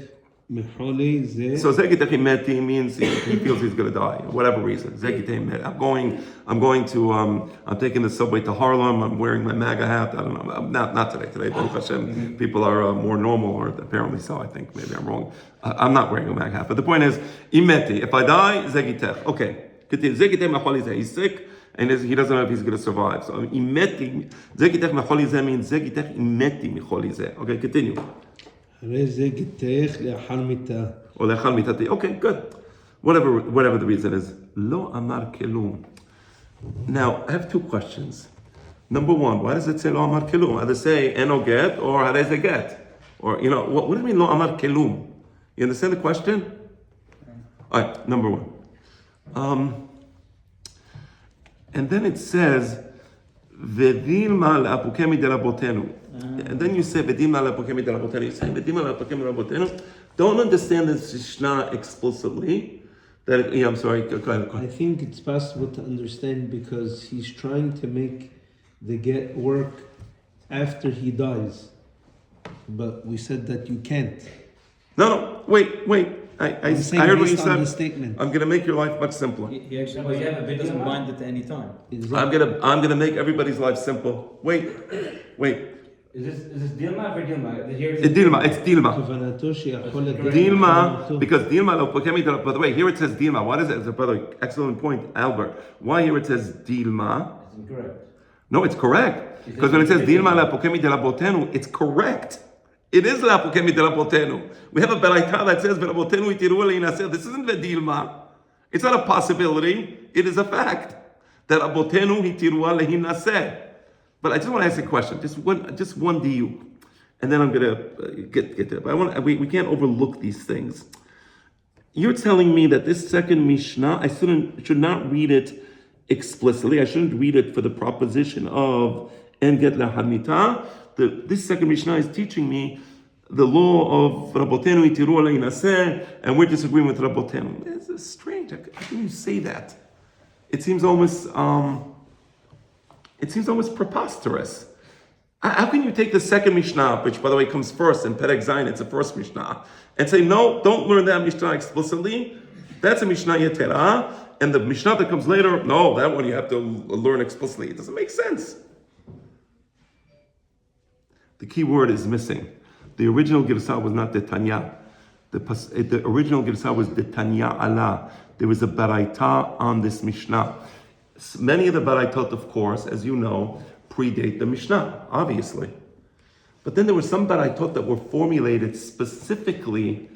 מחולי זה. So zegitech imeti means he feels he's going to die, whatever reason. Zegitech imeti. I'm taking the subway to Harlem. I'm wearing my MAGA hat. I don't know. Not today. Today, Baruch Hashem, people are more normal, or apparently so. I think maybe I'm wrong. I'm not wearing a MAGA hat. But the point is, imeti. If I die, zegitech. Okay. Zegitech mecholi ze. He's sick, and he doesn't know if he's going to survive. So imeti. Zegitech mecholi ze means zegitech imeti mecholi ze. Okay, continue. הרי זה גיתך לאחר מיתה. Or lechal mitati. Okay, good. Whatever the reason is. Lo amar kelum. Now, I have two questions. Number one, why does it say lo amar kelum? Either say eno get or harei ze get. Or, what do you mean lo amar kelum? You understand the question? All right, number one. And then it says, Vedilma le'apukemi de rabotenu. And then you say, Vedilma le'apukemi de rabotenu. You say, Vedilma le'apukemi de rabotenu. Don't understand this Mishnah explicitly. I'm sorry, go ahead. I think it's possible to understand because he's trying to make the get work after he dies. But we said that you can't. No, wait. I heard what you said. The statement. I'm going to make your life much simpler. He actually doesn't mind it at any time. I'm gonna make everybody's life simple. Wait. Is this Dilma or Dilma? It's Dilma. כוונתו שיכול לגעת Dilma, כוונתו. because Dilma lo pokemi. By the way, here it says Dilma. What is it? By the way, excellent point, Albert. Why here it says Dilma? It's incorrect. No, it's correct. Because when it says Dilma la pokemi de la botenu, it's correct. It is la pokemi de la botenu. We have a beraita that says botenu itiru leinaseh. This isn't Dilma. It's not a possibility. It is a fact that abotenu itiru leinaseh. But I just want to ask a question, just one diuk, and then I'm gonna get there. But we can't overlook these things. You're telling me that this second Mishnah, I should not read it explicitly. I shouldn't read it for the proposition of en get lahamita. This second Mishnah is teaching me the law of Rabotenu itiru leinaseh, and we're disagreeing with Rabotenu. It's strange. How can you say that? It seems almost preposterous. How can you take the second Mishnah, which by the way comes first in Perek Zayin, it's the first Mishnah, and say, no, don't learn that Mishnah explicitly. That's a Mishnah Yetera, and the Mishnah that comes later, no, that one you have to learn explicitly. It doesn't make sense. The key word is missing. The original Girsah was not Detanya. The original Girsah was Detanya Allah. There was a Baraita on this Mishnah. Many of the Baraitot, of course, as you know, predate the Mishnah, obviously. But then there were some baraitot that were formulated specifically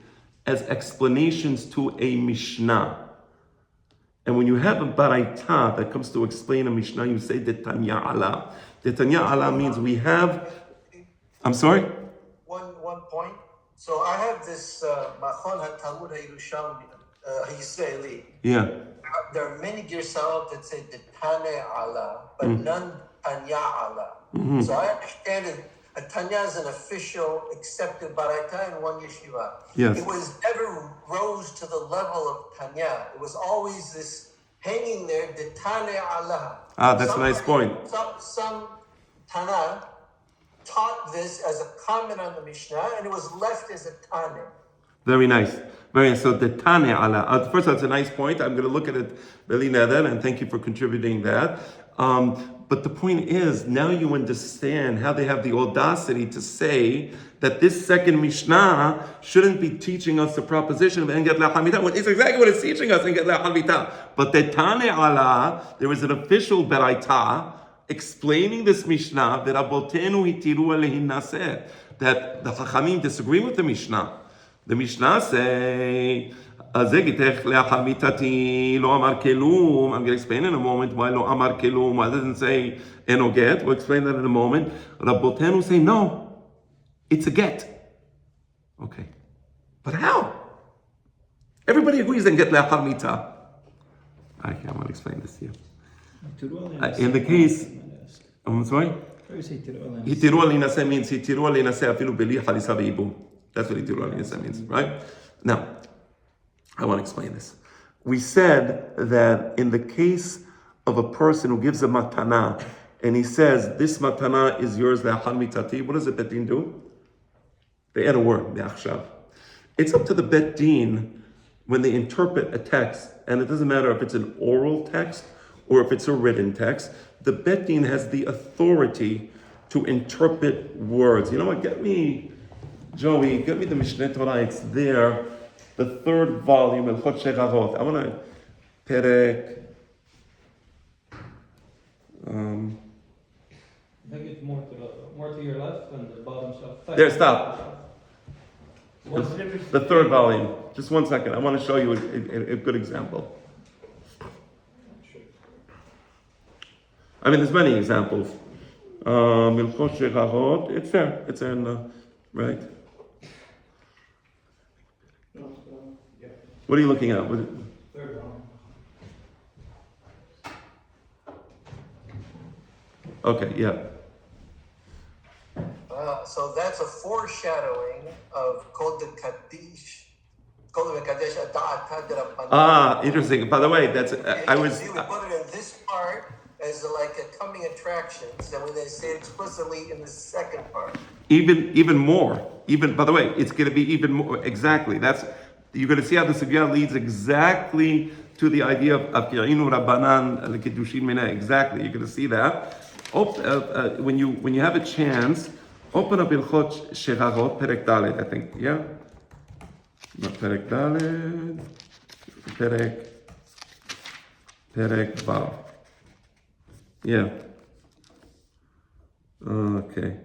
as explanations to a Mishnah. And when you have a baraita that comes to explain a Mishnah, you say Detanya ala. Detanya ala means we have. I'm sorry? One point. So I have this Machon HaTalmud HaYerushalmi Yisraeli. Yeah. There are many girsaot that say Detane ala, but none Tanya ala. So I understand it. A Tanya is an official accepted baraita in one yeshiva. Yes. It was never rose to the level of Tanya. It was always this hanging there, Detane ala. That's a nice point. Some Tana taught this as a comment on the Mishnah, and it was left as a Tana. Very nice. Very nice. So the Tane ala. First, that's a nice point. I'm going to look at it really neder, and thank you for contributing that. But the point is, now you understand how they have the audacity to say that this second Mishnah shouldn't be teaching us the proposition of Enget La'Hamita, when it's exactly what it's teaching us, Enget La'Hamita. But the Tane ala, there is an official beraita explaining this Mishnah that Abotenu hitiru alehin naseh, that the Chachamim disagree with the Mishnah. The Mishnah say, I'm going to explain in a moment why lo amar kelum, why it doesn't say eno get. We'll explain that in a moment. Rabbotenu say no, it's a get. Okay, but how? Everybody agrees and get le'achar mita. I want to explain this to you. In the case, I'm sorry? Hitiru alinaseh means hitiru alinaseh afilu beli halisa ve'ibum. That's what hitiru alinaseh means, right? Now, I want to explain this. We said that in the case of a person who gives a matana, and he says, this matana is yours, le'achar mitati, what does the bet din do? They add a word, le'achshav. It's up to the bet din when they interpret a text, and it doesn't matter if it's an oral text or if it's a written text, the bet din has the authority to interpret words. You know what, Joey, get me the Mishneh Torah, it's there. The third volume, Hilchot Shechavot. I want to perek. I think it's more to your left and the bottom shelf. There, stop. The third volume. Just 1 second. I want to show you a good example. I mean, there's many examples. Hilchot Shechavot. It's there. It's in right. What are you looking at? Third one. Okay, yeah. So that's a foreshadowing of Kol Kaddish. Kol Kaddish Ada'at Rabbanan. Interesting. By the way, that's I was. You would put it in this part as like a coming attraction. So when they say explicitly in the second part. Even more. Even by the way, it's going to be even more. Exactly. That's. You're going to see how the sugya leads exactly to the idea of Kir'inu Rabbanan L'Kiddushin Mineh. Exactly. You're going to see that. When you have a chance, open up Hilchot Shechavot, Perek Dalet, I think. Yeah? Not Perek Dalet. Perek Vav. Yeah. Okay.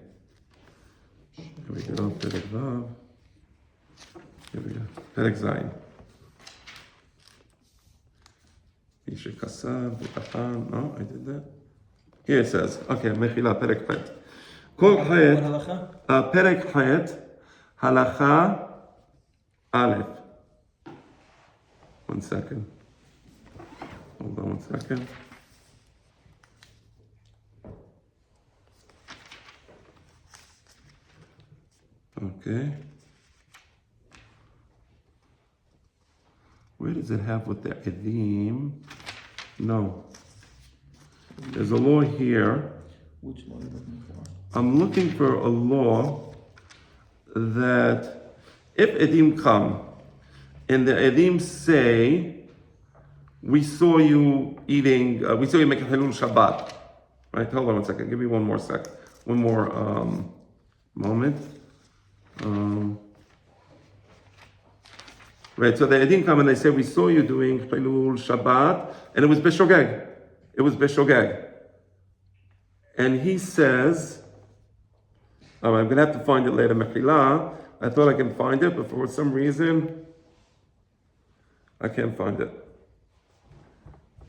Here we go. Perek Vav. Here we go. Perek Zayin. Yishe Kasav, B'Tachan. No, I did that. Here it says, okay, Mechila, Perek Chet. Kol Chet, Perek Chet, Halacha Aleph. 1 second. Hold on 1 second. Okay. Where does it have with the edim? No. There's a law here. Which law are you looking for? I'm looking for a law that if edim come and the edim say, we saw you eating, we saw you making Hilul Shabbat. Right? Hold on 1 second. Give me one more moment. Right, so the Edim come and they say, we saw you doing Hilul Shabbat, and it was Beshogeg. It was Beshogeg. And he says, All right, I'm gonna have to find it later. Mechila. I thought I can find it, but for some reason, I can't find it.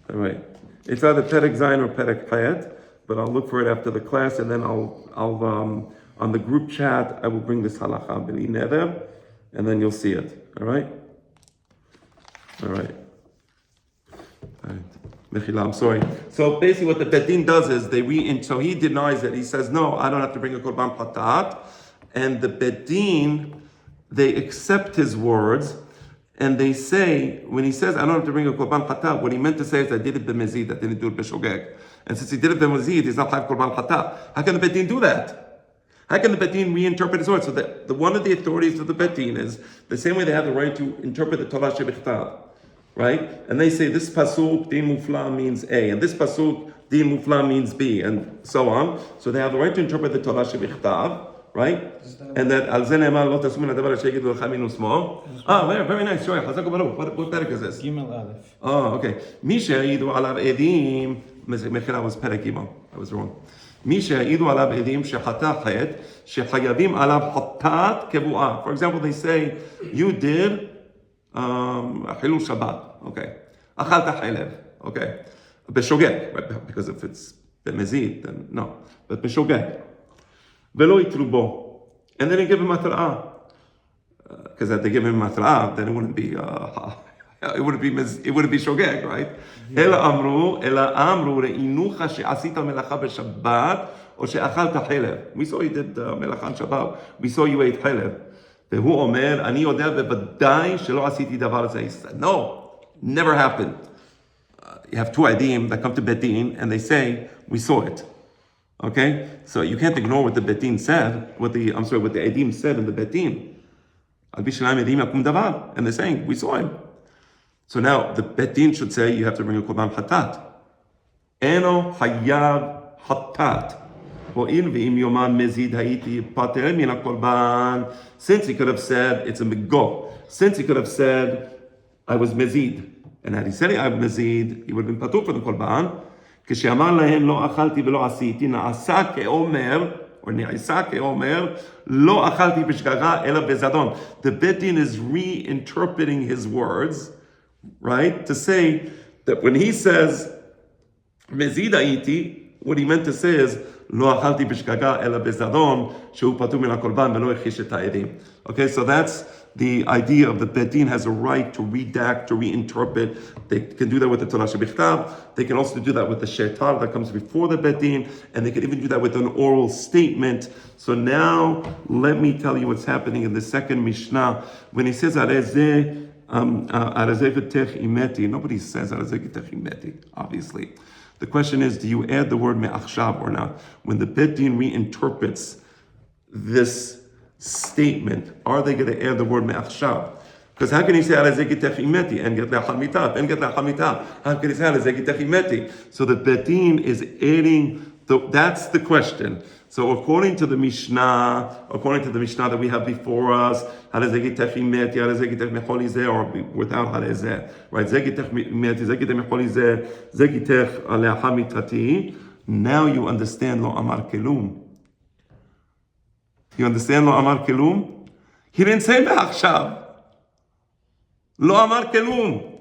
All right, it's either Perek Zayin or Perek Hayat, but I'll look for it after the class, and then I'll on the group chat I will bring this halacha b'li neder, and then you'll see it. All right. All right. Mechila, I'm sorry. So basically what the Bet Din does is so he denies it. He says, no, I don't have to bring a korban patat. And the Bet Din, they accept his words, and they say, when he says, I don't have to bring a korban patat, what he meant to say is, I did it b'mezid, I didn't do it b'shogeg. And since he did it b'mezid, he's not have korban patat. How can the Bet Din do that? How can the Bet Din reinterpret his words? So the one of the authorities of the Bet Din is, the same way they have the right to interpret the Torah shebichtav. Right? And they say this pasuk, din mufla, means A, and this pasuk, din mufla, means B, and so on. So they have the right to interpret the Torah shebichtav, right? And that al zeh ne'emar lo tasum min hadavar sheyigidu lecha min usmo. Very nice. Sure. Chazak u'baruch. What perek is this? Gimel Aleph. Oh, okay. Mi she'yidu alav edim. Mechila was perek Gimel. I was wrong. Mi she'yidu alav edim shechata chet shechayavim alav hatat kevuah. For example, they say you did Chilul Shabbat, okay. Achalta chaylev, okay. B'shogeg, right? Because if it's b'mezid, then no. But b'shogeg. Velo yitru bo. And then they give him matra'ah. Because if they give him matra'ah, then it wouldn't be shogeg, right? Ela amru re'inucha she'asita melacha b'shabbat or she'achalta chaylev. We saw you did melacha on Shabbat. We saw you ate chaylev. והוא אומר, אני יודע בוודאי שלא עשיתי דבר הזה. He said, no, never happened. You have two Eidim that come to Bet Din, and they say, we saw it. Okay? So you can't ignore what the Bet Din said, what the Eidim said in the Bet Din. And they're saying, we saw him. So now, the Bet Din should say, you have to bring a korban hatat. Eno hayav hatat. Since he could have said it's a mego, since he could have said I was mezid, and had he said I was mezid, he would have been patur for the korban. כשאמר להם לא אכלתי ולא עשיתי, נעשה כאומר, or נעשה כאומר, לא אכלתי בשגגה אלא בזדון. The Bet Din is reinterpreting his words, right? To say that when he says mezid הייתי, what he meant to say is לא אכלתי בשגגה אלא בזדון, שהוא פטור מן הקורבן ולא הכחיש את העדים. Okay, so that's the idea of the Bet Din has a right to redact, to reinterpret. They can do that with the Torah shebichtav. They can also do that with the shetar that comes before the Bet Din, and they can even do that with an oral statement. So now, let me tell you what's happening in the second Mishnah. When he says, nobody says, obviously. The question is, do you add the word me'achshav or not? When the Bet Din reinterprets this statement, are they going to add the word me'achshav? Because how can he say arazegitech imeti and get le'achal mitah and get le'achal mitah? How can he say arazegitech imeti? So the Bet Din is adding. That's the question. So according to the Mishnah that we have before us, arazegitech imeti, arazegitech mecholizeh, or without harezeh, right? Zegitech imeti, zegitech mecholizeh, zegitech le'achal mitati. Now you understand lo amar kelum. You understand lo amar kelum? He didn't say me'achshav. Lo amar kelum.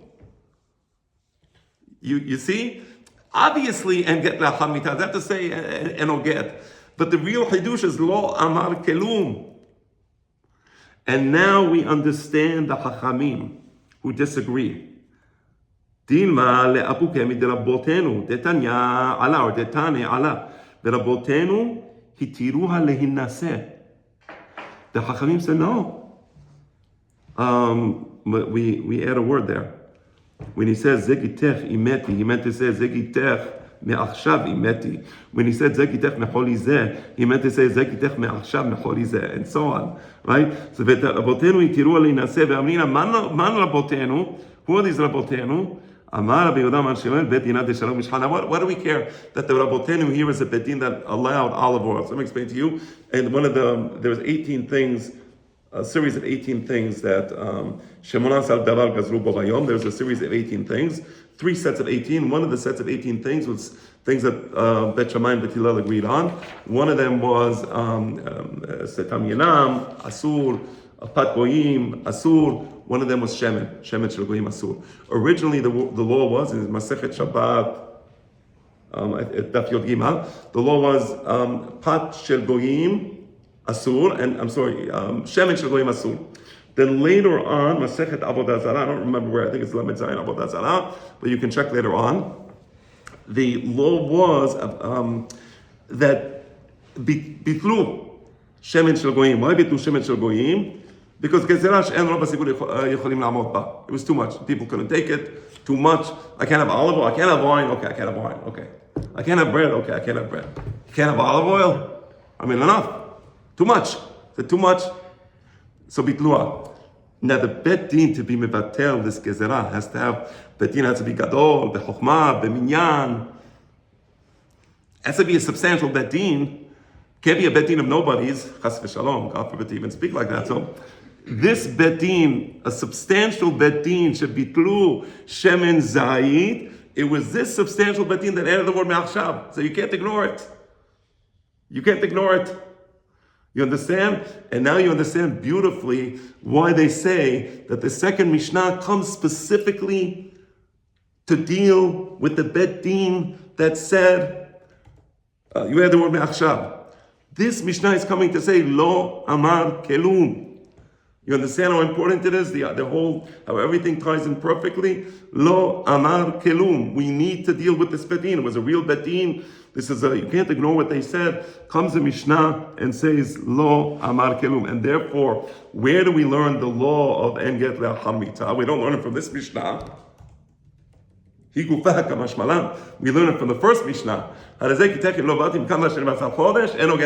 You see? Obviously, and get la'achal mitah. They have to say and or get. But the real hidush is lo amar kelum. And now we understand the chachamim who disagree. Dilma le'apukemi de rabbotenu detanya ala or detane ala de rabbotenu hitiruha lehinnaseh. The chachamim said no. But we add a word there. When he says zegitech imeti, he meant to say zegitech me'achshav imeti. When he said zegitech mecholizeh, he meant to say zegitech me'achshav mecholizeh, and so on. Right? So rabotenu itiru lehinnaseh ve'amrina man rabotenu. Who are these rabotenu? Amar Rabbi Yehuda man Shmuel Bet Dinah de Shalom Mishchana. What do we care that the rabotenu here is a Bet Din that allowed olive oil? So let me explain to you. And there was 18 things a series of 18 things that Shemonas al Davar Gazru Bo Bayom. There's a series of 18 things, 3 sets of 18. One of the sets of 18 things was things that Bet Shammai and Bet Hillel agreed on. One of them was Setam Yenam, Asur, Pat Goyim, Asur. One of them was Shemen Shel Goyim Asur. Originally, the law was in Masechet Shabbat, Daf Yod Gimel. The law was Pat Shel Goyim Asur, and Shemen Shel Goyim Asur. Then later on, Masechet Avodah Zarah, I don't remember where, I think it's Lamed Zayin Avodah Zarah, but you can check later on. The law was that Bitlu Shemen Shel Goyim. Why Bitlu Shemen Shel Goyim? Because Gezerah she'en rov hasigur yecholim la'amod ba. It was too much. People couldn't take it. Too much. I can't have olive oil. I can't have wine. Okay, I can't have wine. Okay. I can't have bread. Okay, I can't have bread. You can't have olive oil? I mean, enough. Too much. Is it too much? So bitlua. Now the bet din to be mevatel, this gezerah, has to have, bet din has to be gadol, bechokhmah, beminyan. Has to be a substantial bet din. Can't be a bet din of nobody's. Chas v'shalom. God forbid to even speak like that. So this bet din, a substantial bet din, should be tlu shemen zayit. It was this substantial bet din that added the word me'achshav. So you can't ignore it. You can't ignore it. You understand? And now you understand beautifully why they say that the second Mishnah comes specifically to deal with the bet din that said, you add the word me'achshav. This Mishnah is coming to say, Lo Amar Kelum. You understand how important it is? The whole, how everything ties in perfectly? Lo Amar Kelum. We need to deal with this bedin. It was a real bedin. This is you can't ignore what they said. Comes a Mishnah and says, Lo Amar Kelum. And therefore, where do we learn the law of En Get Le'achar Mita? We don't learn it from this Mishnah. We learn it from the first Mishnah. And get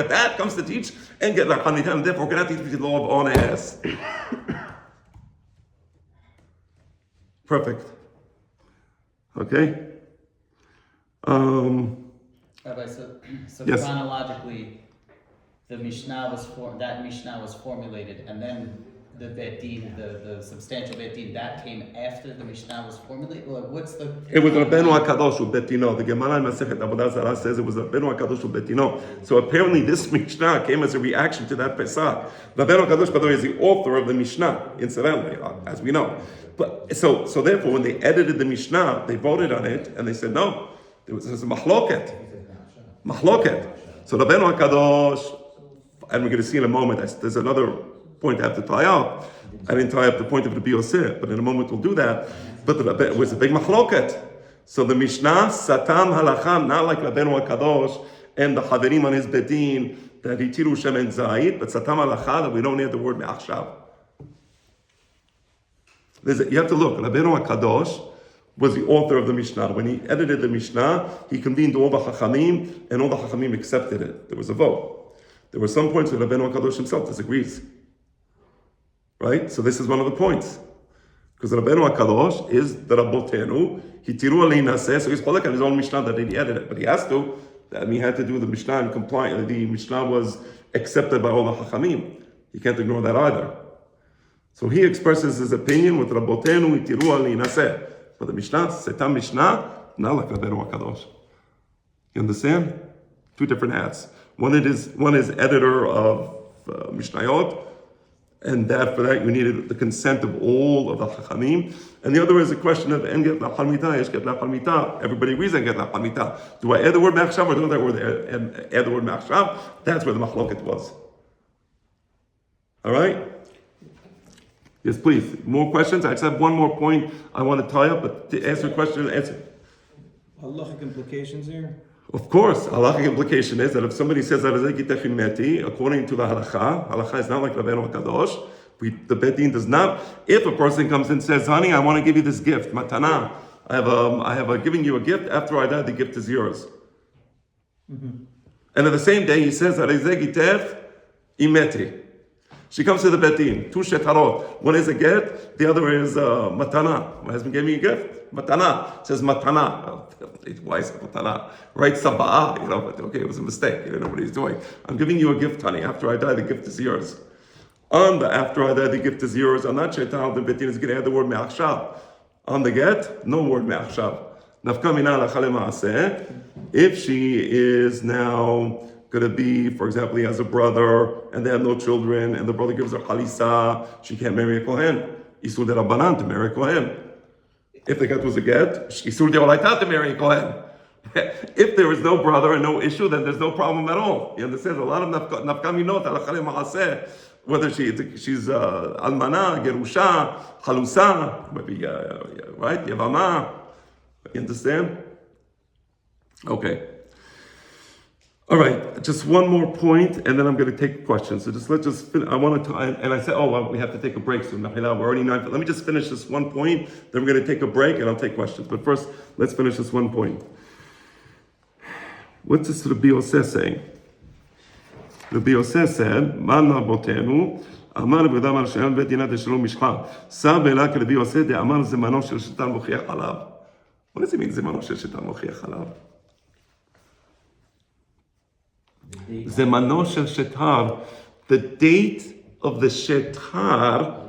that comes to teach and get Le'achar Mita, and therefore cannot teach the law of ones. Perfect. Okay. Rabbi, so Yes. chronologically, the Mishnah was formulated, and then the bet din, the substantial bet din, that came after the Mishnah was formulated. Or what's the? It was Rabbeinu HaKadosh Hu Betino. The Gemara in Masechet Avodah Zarah says it was Rabbeinu HaKadosh Hu Betino. So apparently this Mishnah came as a reaction to that Pesach. Rabbeinu HaKadosh, by the way, is the author of the Mishnah, incidentally, as we know. But so therefore, when they edited the Mishnah, they voted on it and they said no. There was a mahloket. So Rabbeinu HaKadosh, and we're going to see in a moment, there's another point I have to tie up. I didn't tie up the point of the Bioseh, but in a moment we'll do that. But it was a big mahloket. So the Mishnah, Satam Halacham, not like Rabbeinu HaKadosh and the Haverim on his bedin, that Hitiru Shemen Zayit, but Satam Halacha, that we don't hear the word Me'achshav. You have to look. Rabbeinu HaKadosh was the author of the Mishnah. When he edited the Mishnah, he convened all the Chachamim, and all the Chachamim accepted it. There was a vote. There were some points where Rabbeinu HaKadosh himself disagrees. Right? So this is one of the points. Because Rabbeinu HaKadosh is the Rabbotenu, Hitiru Alei Naseh, so he's cholek on his own Mishnah that he edited. But he has to, he had to do the Mishnah and comply. The Mishnah was accepted by all the Chachamim. He can't ignore that either. So he expresses his opinion with Rabbotenu, Hitiru Alei Naseh. But the Mishnah, Setam Mishnah, not like Rabbeinu HaKadosh. You understand? Two different hats. One is editor of Mishnayot, and for that you needed the consent of all of the Chachamim. And the other is a question of En Get Le'achar Mita, Yesh Get Le'achar Mita. Everybody agrees En Get Le'achar Mita. Do I add the word Me'achshav or don't I add the word Me'achshav? That's where the Machloket was. All right? Yes, please. More questions? I just have one more point I want to tie up, but to answer a question, answer. Halachic implications here? Of course, halachic implication is that if somebody says according to the halacha is not like Rabbeinu HaKadosh. The bet din does not. If a person comes and says, "Honey, I want to give you this gift, matana. I have giving you a gift. After I die, the gift is yours." Mm-hmm. And on the same day, he says, imeti. She comes to the bet din. Two shetarot. One is a get. The other is matana. My husband gave me a gift. Matana. It says matana. Why is it matana? Right, sabah. But okay, it was a mistake. You didn't know what he's doing. I'm giving you a gift, honey. After I die, the gift is yours. On the after I die, the gift is yours. On that shetar, the betin is going to add the word me'achshav. On the get, no word me'achshav. Nafka mina lachale ma'aseh. If she is now going to be, for example, he has a brother and they have no children, and the brother gives her halisa, she can't marry a kohen. Isur de rabbanan to marry a kohen. If the get was a get, isur de olaita to marry a kohen. If there is no brother and no issue, then there's no problem at all. You understand? A lot of nafkaminot alachale ma'aseh, whether she's almana, gerusha, halusa, maybe right, yavama. You understand? Okay. All right. Just one more point, and then I'm going to take questions. So I wanted to, and I said, oh, well, we have to take a break soon. We're already 9. Let me just finish this one point. Then we're going to take a break, and I'll take questions. But first, let's finish this one point. What's this Rabbi Yosef saying? Rabbi Yosef said, "Man rabotenu, amar b'dam al she'al bet dinat shalom mishcha. Sa be'ela Rabbi Yosef de amar zemano shel shetar mochiach halav." What does it mean, zemano shel shetar mochiach halav? Zemano shel shetar, the date of the shetar.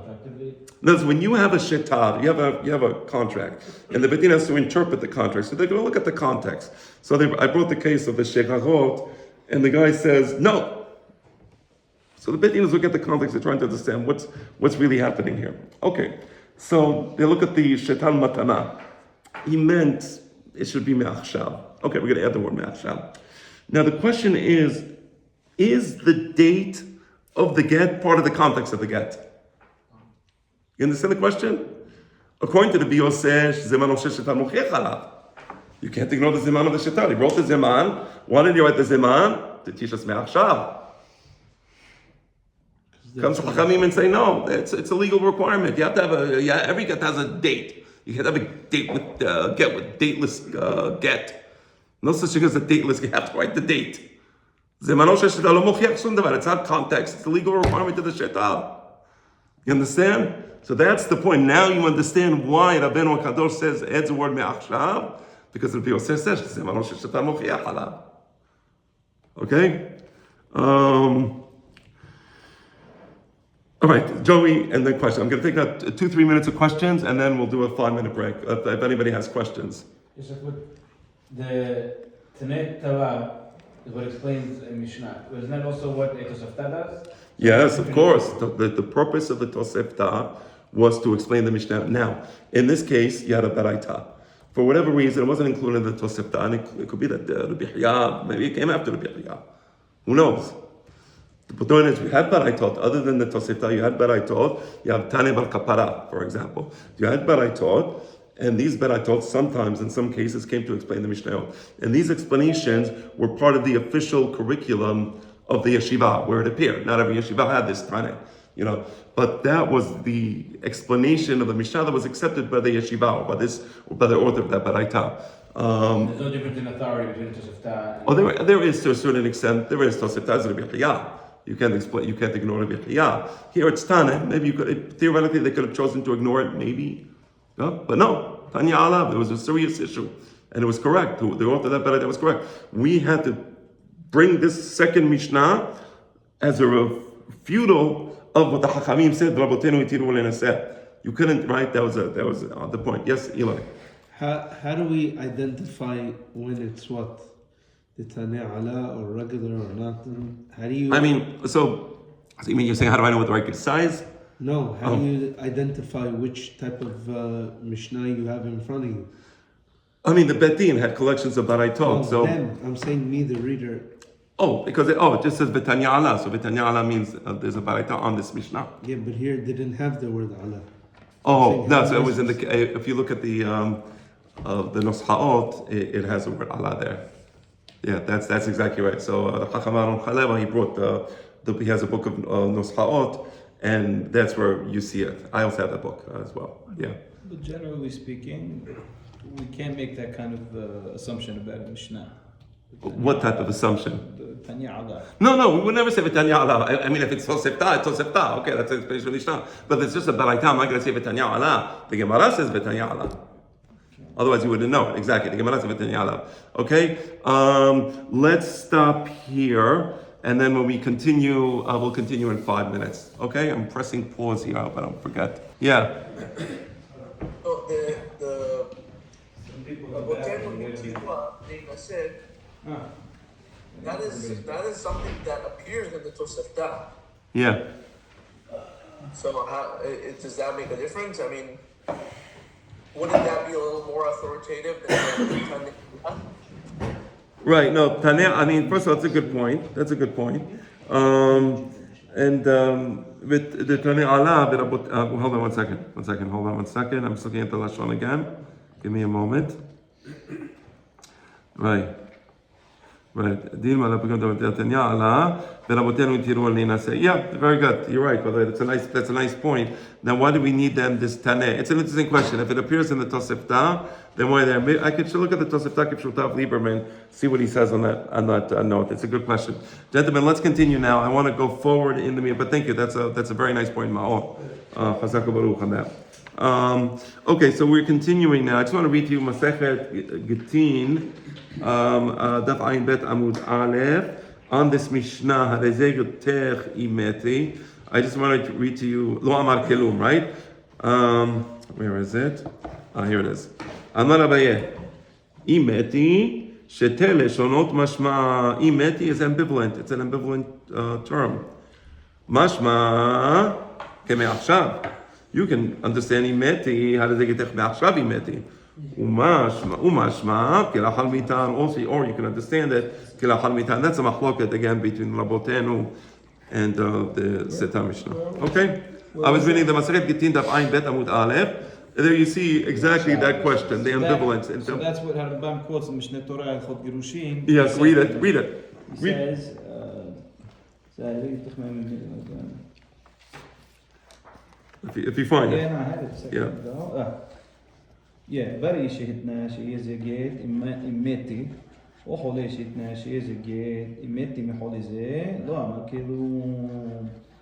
Notice when you have a shetar, you have a contract, and the bedin has to interpret the contract. So they're going to look at the context. So I brought the case of the shechachot, and the guy says no. So the bedin is looking at the context. They're trying to understand what's really happening here. Okay, so they look at the shetar matana. He meant it should be me'achshav. Okay, we're going to add the word me'achshav. Now the question is the date of the get part of the context of the get? You understand the question? According to the Biyoseh, Zeman of Shetar Mochiach Halav. You can't ignore the Zeman of the Shetar. He wrote the Zeman. Why did you write the Zeman? To teach us Me'achshav. Comes to Chachamim and say, no, it's a legal requirement. You have to have every get has a date. You can't have a date with get with dateless get. No such thing as a dateless. You have to write the date. Zeman of Shetar Lo Mochiach Shum Davar. It's not context. It's the legal requirement of the Shetar. You understand? So that's the point. Now you understand why Rabbeinu HaKadosh says, adds the word me'achshav, because Rabbi Yosef says, zemano shel shetar mochiach halav. Okay? All right, Joey, and then question. I'm going to take 2-3 minutes of questions, and then we'll do a 5-minute break, if anybody has questions. Yes, the Tanei Torah is what explains in Mishnah. Isn't that also what Tosefta does? Yes, of course. The purpose of the Tosefta was to explain the Mishnah. Now, in this case, you had a Baraita. For whatever reason, it wasn't included in the Tosefta, and it could be that Rabbi Hiya, maybe it came after Rabbi Hiya. Who knows? The point is, we had Baraitot, other than the Tosefta, you had Baraitot, you have Tane Bar Kapara, for example. You had Baraitot, and these Baraitot sometimes, in some cases, came to explain the Mishnah. And these explanations were part of the official curriculum of the yeshiva, where it appeared. Not every yeshiva had this Tane, but that was the explanation of the Mishnah that was accepted by the yeshiva, or by the author of that Baraita. There's no difference in authority between Tosefta and... There is to a certain extent. There is Tosefta as Rabbi Hiya. You can't ignore Rabbi Hiya. Here it's Tane. Maybe theoretically they could have chosen to ignore it, maybe. No? But no, Tanya Alav, it was a serious issue. And it was correct. The author of that Baraita was correct. We had to bring this second Mishnah as a refutal of what the Chachamim said. Rabotenu itiru le'naseh. You couldn't, right? That was the point. Yes, Eli. How do we identify when it's what? The Tanei Ala or regular or not? How do you? I mean, so you mean you're saying how do I know what the right size? No. How do you identify which type of Mishnah you have in front of you? I mean, the Bet Din had collections of Baraitot. So them. I'm saying me, the reader. Because it just says Betanya Allah. So Betanya Allah means there's a Baraita on this Mishnah. Yeah, but here they didn't have the word Allah. So it was in the. If you look at the Noshaot, it has the word Allah there. Yeah, that's exactly right. So Chacham Aron Chaleva, he brought he has a book of Noshaot, and that's where you see it. I also have that book as well. Yeah. But generally speaking, we can't make that kind of assumption about a Mishnah. What type of assumption? Tanya Allah. No, we would never say V'tanya Allah. I mean, if it's Tosefta, it's Tosefta. Okay, that's an explanation of Mishnah. But it's just a Baraita. I'm not going to say V'tanya Allah. The Gemara says V'tanya Allah. Otherwise, you wouldn't know. Exactly. The Gemara says V'tanya Allah. Okay? Let's stop here. and then when we continue, we'll continue in 5 minutes. Okay, I'm pressing pause here. I hope I don't forget. Yeah. So the said that is something that appears in the Tosefta. Yeah. So does that make a difference? I mean, wouldn't that be a little more authoritative than the Tanakh? Right. No, Taneh. I mean, first of all, that's a good point. That's a good point. With the Taneh Allah, hold on one second. Hold on one second. I'm just looking at the Lashon again. Give me a moment. Right. Yeah, very good. You're right, brother. That's a nice point. Now, why do we need then this Taneh? It's an interesting question. If it appears in the Tosefta, then why there? I should look at the Tosefta Kipshutav Lieberman, see what he says on that note. It's a good question, gentlemen. Let's continue now. I want to go forward in the meeting, but thank you. That's a very nice point, Ma'o. Chazak Baruch on that. Okay, so we're continuing now. I just want to read to you Masechet Gittin, Daf Ayin Bet Amud Aleph, on this Mishnah, Harezeh Yoter Imeti. I just want to read to you, Lo Amar Kelum, right? Where is it? Here it is. Amar Abaye, Imeti, Shete Leshonot Mashma. Imeti is ambivalent. It's an ambivalent term. Mashma, Keme'achshav. You can understand imeti, how does it get me'achshav imeti? Umashma, kilachal mitan, also, or you can understand it, kilachal mitan. That's a machloket again between Rabotenu and the Seta Mishnah. Okay? I was reading the Masechet Gittin Daf Ayin Bet Amud Aleph. There you see exactly that question, the ambivalence. So that's what Harambam quotes in Mishneh Torah, Chot Girushin. Yes, read it. He says, if you find it. Yeah, no, I had it a second ago. ברי שהתנה שיהיה זה גט אימתי, או חולה שהתנה שיהיה זה גט אימתי מחולה זה, לא אמר כאילו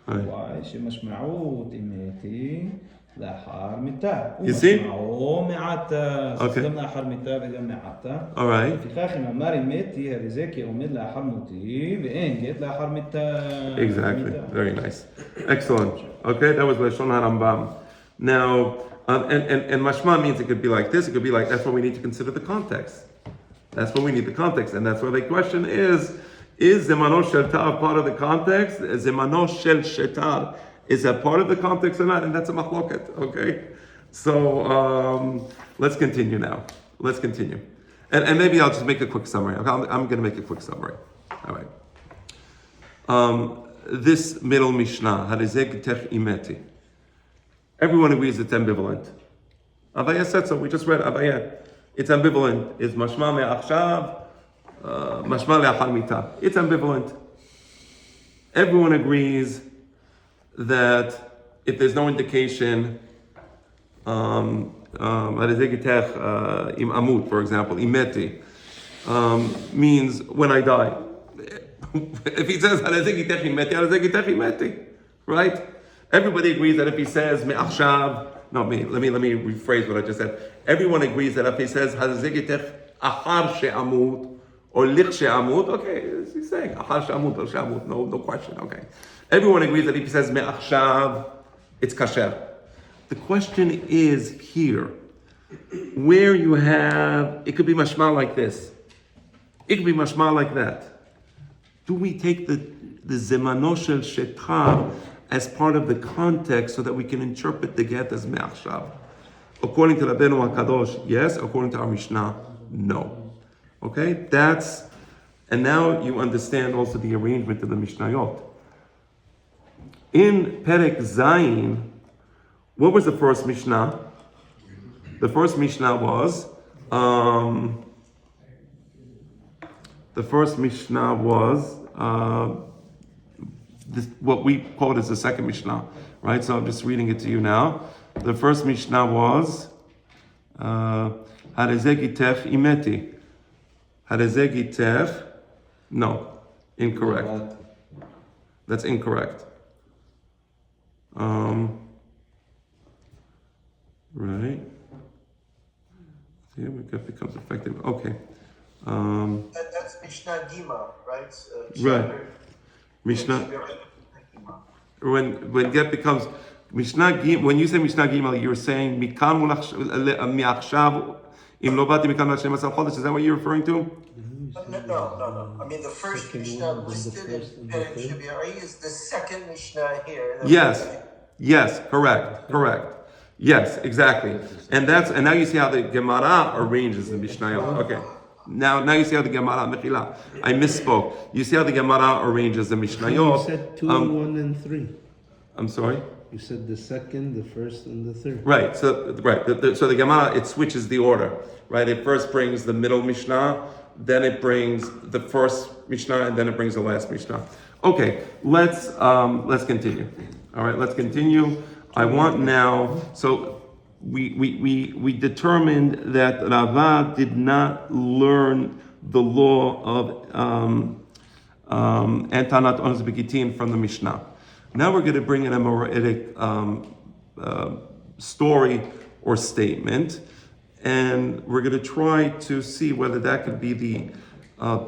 וואי שמשמעות אימתי לאחר מיתה. ומשמעו מעתה, אז גם לאחר מיתה וגם מעתה. לפיכך אם אמר אימתי, הרי זה כי עומד לאחר מותי, ואין גט לאחר מיתה. Exactly, very nice. Excellent. Okay, that was Lashon HaRambam. Now, and mashma means it could be like this, it could be like, that's why we need to consider the context. That's why we need the context. And that's why the question is Zemano Shel Tar part of the context? Zemano Shel Shetar, is that part of the context or not? And that's a machloket, okay? So, let's continue now. Let's continue. And maybe I'll just make a quick summary. Okay, I'm going to make a quick summary. All right. This middle Mishnah, Harizeg Tech Imeti. Everyone agrees it's ambivalent. Avaya said so. We just read Avaya. It's ambivalent. It's mashma me'achshav, mashma le'achar mita. It's ambivalent. Everyone agrees that if there's no indication, im amud, for example, imeti, means when I die. If he says imeti, right? Everybody agrees that if he says me'achshav, let me rephrase what I just said. Everyone agrees that if he says hazegitech achar she'amud or lich she'amud, okay, he's saying achar she'amud or she'amud, no question, okay. Everyone agrees that if he says me'achshav, it's kasher. The question is here, where you have, it could be mashma like this, it could be mashma like that. Do we take the zemano shel shetar as part of the context so that we can interpret the get as me'achshav? According to Rabbeinu HaKadosh, yes. According to our Mishnah, no. Okay, and now you understand also the arrangement of the Mishnayot. In Perek Zayin, what was the first Mishnah? The first Mishnah was, what we quote as the second Mishnah, right? So I'm just reading it to you now. The first Mishnah was Harezegitech imeti. Harezegitech, no, incorrect. That's incorrect. Right. See, it becomes effective. Okay. That's Mishnah Gima, right? Right. Mishnah. When get becomes Mishnah Gimel, when you say Mishnah Gimel, you're saying Mikan mi'achshav im lo bati mikan l'Hashem asal chodesh. Is that what you're referring to? No. I mean, the first Mishnah listed in Perek Shvi'i is the second Mishnah here. Yes, correct. Yes, exactly. And now you see how the Gemara arranges the Mishnah. Okay. Now you see how the Gemara, Mechila, I misspoke. You see how the Gemara arranges the Mishnayot. You said 2, 1, and 3. I'm sorry? You said the second, the first, and the third. Right, so the Gemara, it switches the order, right? It first brings the middle Mishnah, then it brings the first Mishnah, and then it brings the last Mishnah. Okay, let's continue. All right, let's continue. I want now, so we determined that Rava did not learn the law of Antanat Ones Begitin from the Mishnah. Now we're going to bring in a Mora'itic story or statement, and we're going to try to see whether that could be the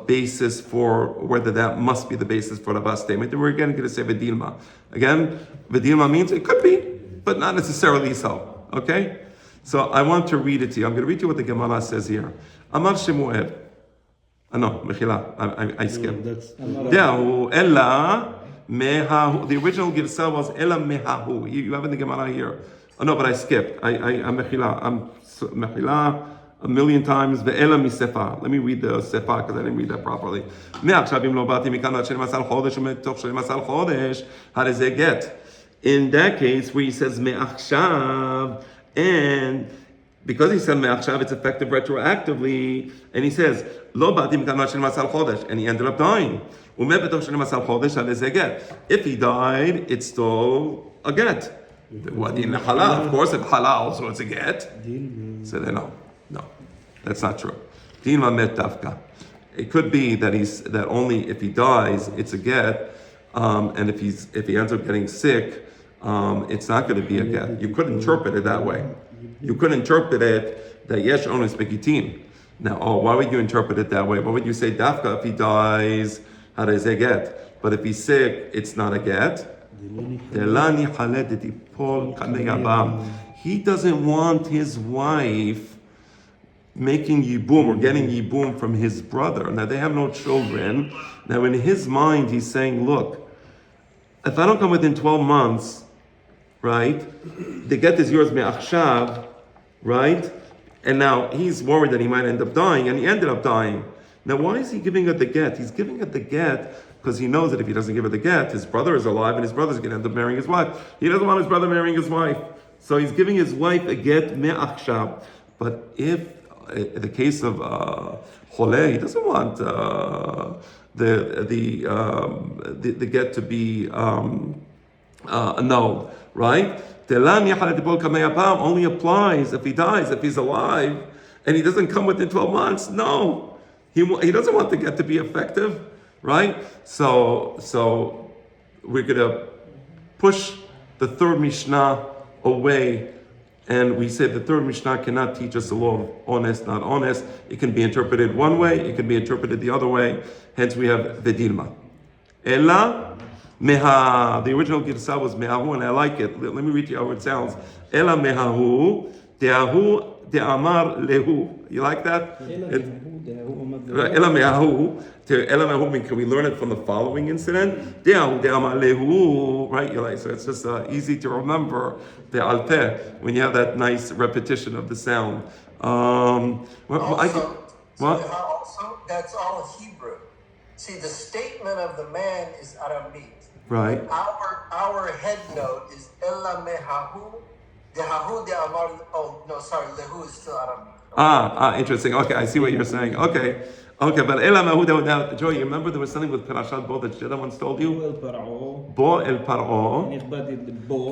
basis for, whether that must be the basis for Rava's statement. And we're again going to say V'dilma. Again, V'dilma means it could be, but not necessarily so. Okay? So I want to read it to you. I'm going to read to you what the Gemara says here. Amar Shemuel. No, Mechila, I skipped. De'ahu ella mehahu. The original Girsah was ella mehahu. You have in the Gemara here. Oh no, but I skipped. I'm Mechila a million times. Ve'ela misefa. Let me read the sefa because I didn't read that properly. Me'achshav im lo bati mikan ad shenim asal chodesh u'metoch shenim asal chodesh. How does it get? In that case, where he says me'achshav, and because he said me'achshav, it's effective retroactively, and he says lo bati mikan ad shenim asal chodesh, and he ended up dying. U'metoch shenim asal chodesh. How does it get? If he died, it's still a get. What in the halal? Of course, if halal, so it's a get. So then no, that's not true. Dilma met dafka. It could be that only if he dies, it's a get, and if he ends up getting sick, it's not going to be a get. You could interpret it that way. You could interpret it that yesh only begitin. Now, why would you interpret it that way? Why would you say dafka if he dies? How does it get? But if he's sick, it's not a get. He doesn't want his wife making yibum or getting yibum from his brother. Now they have no children. Now in his mind, he's saying, look, if I don't come within 12 months, right, the get is yours me'achshav, right? And now he's worried that he might end up dying, and he ended up dying. Now why is he giving her the get? He's giving her the get because he knows that if he doesn't give her the get, his brother is alive and his brother's going to end up marrying his wife. He doesn't want his brother marrying his wife. So he's giving his wife a get me'achshav. But if, in the case of Choleh, he doesn't want the get to be annulled, right? Only applies if he dies, if he's alive, and he doesn't come within 12 months. No, he doesn't want the get to be effective. Right? So we're going to push the third Mishnah away, and we say the third Mishnah cannot teach us the law of honest, not honest. It can be interpreted one way, it can be interpreted the other way. Hence we have V'dilma. Ella meha. The original Girsah was mehahu, and I like it. Let me read you how it sounds. Ella mehahu, de'ahu de'amar lehu. You like that? Ella mehahu. Can we learn it from the following incident? Right? You're like, so it's just easy to remember the alter when you have that nice repetition of the sound. Also, that's all Hebrew. See, the statement of the man is Aramaic. Right. Our head note is Ella mehahu, dehahu de'amar. Oh no, sorry, lehu is still Aramaic. Interesting. Okay, I see what you're saying. Okay, but Ela Mahuda. Now, Joey, you remember there was something with Parashat Bo that Shida once told you? Bo el Paro. Ki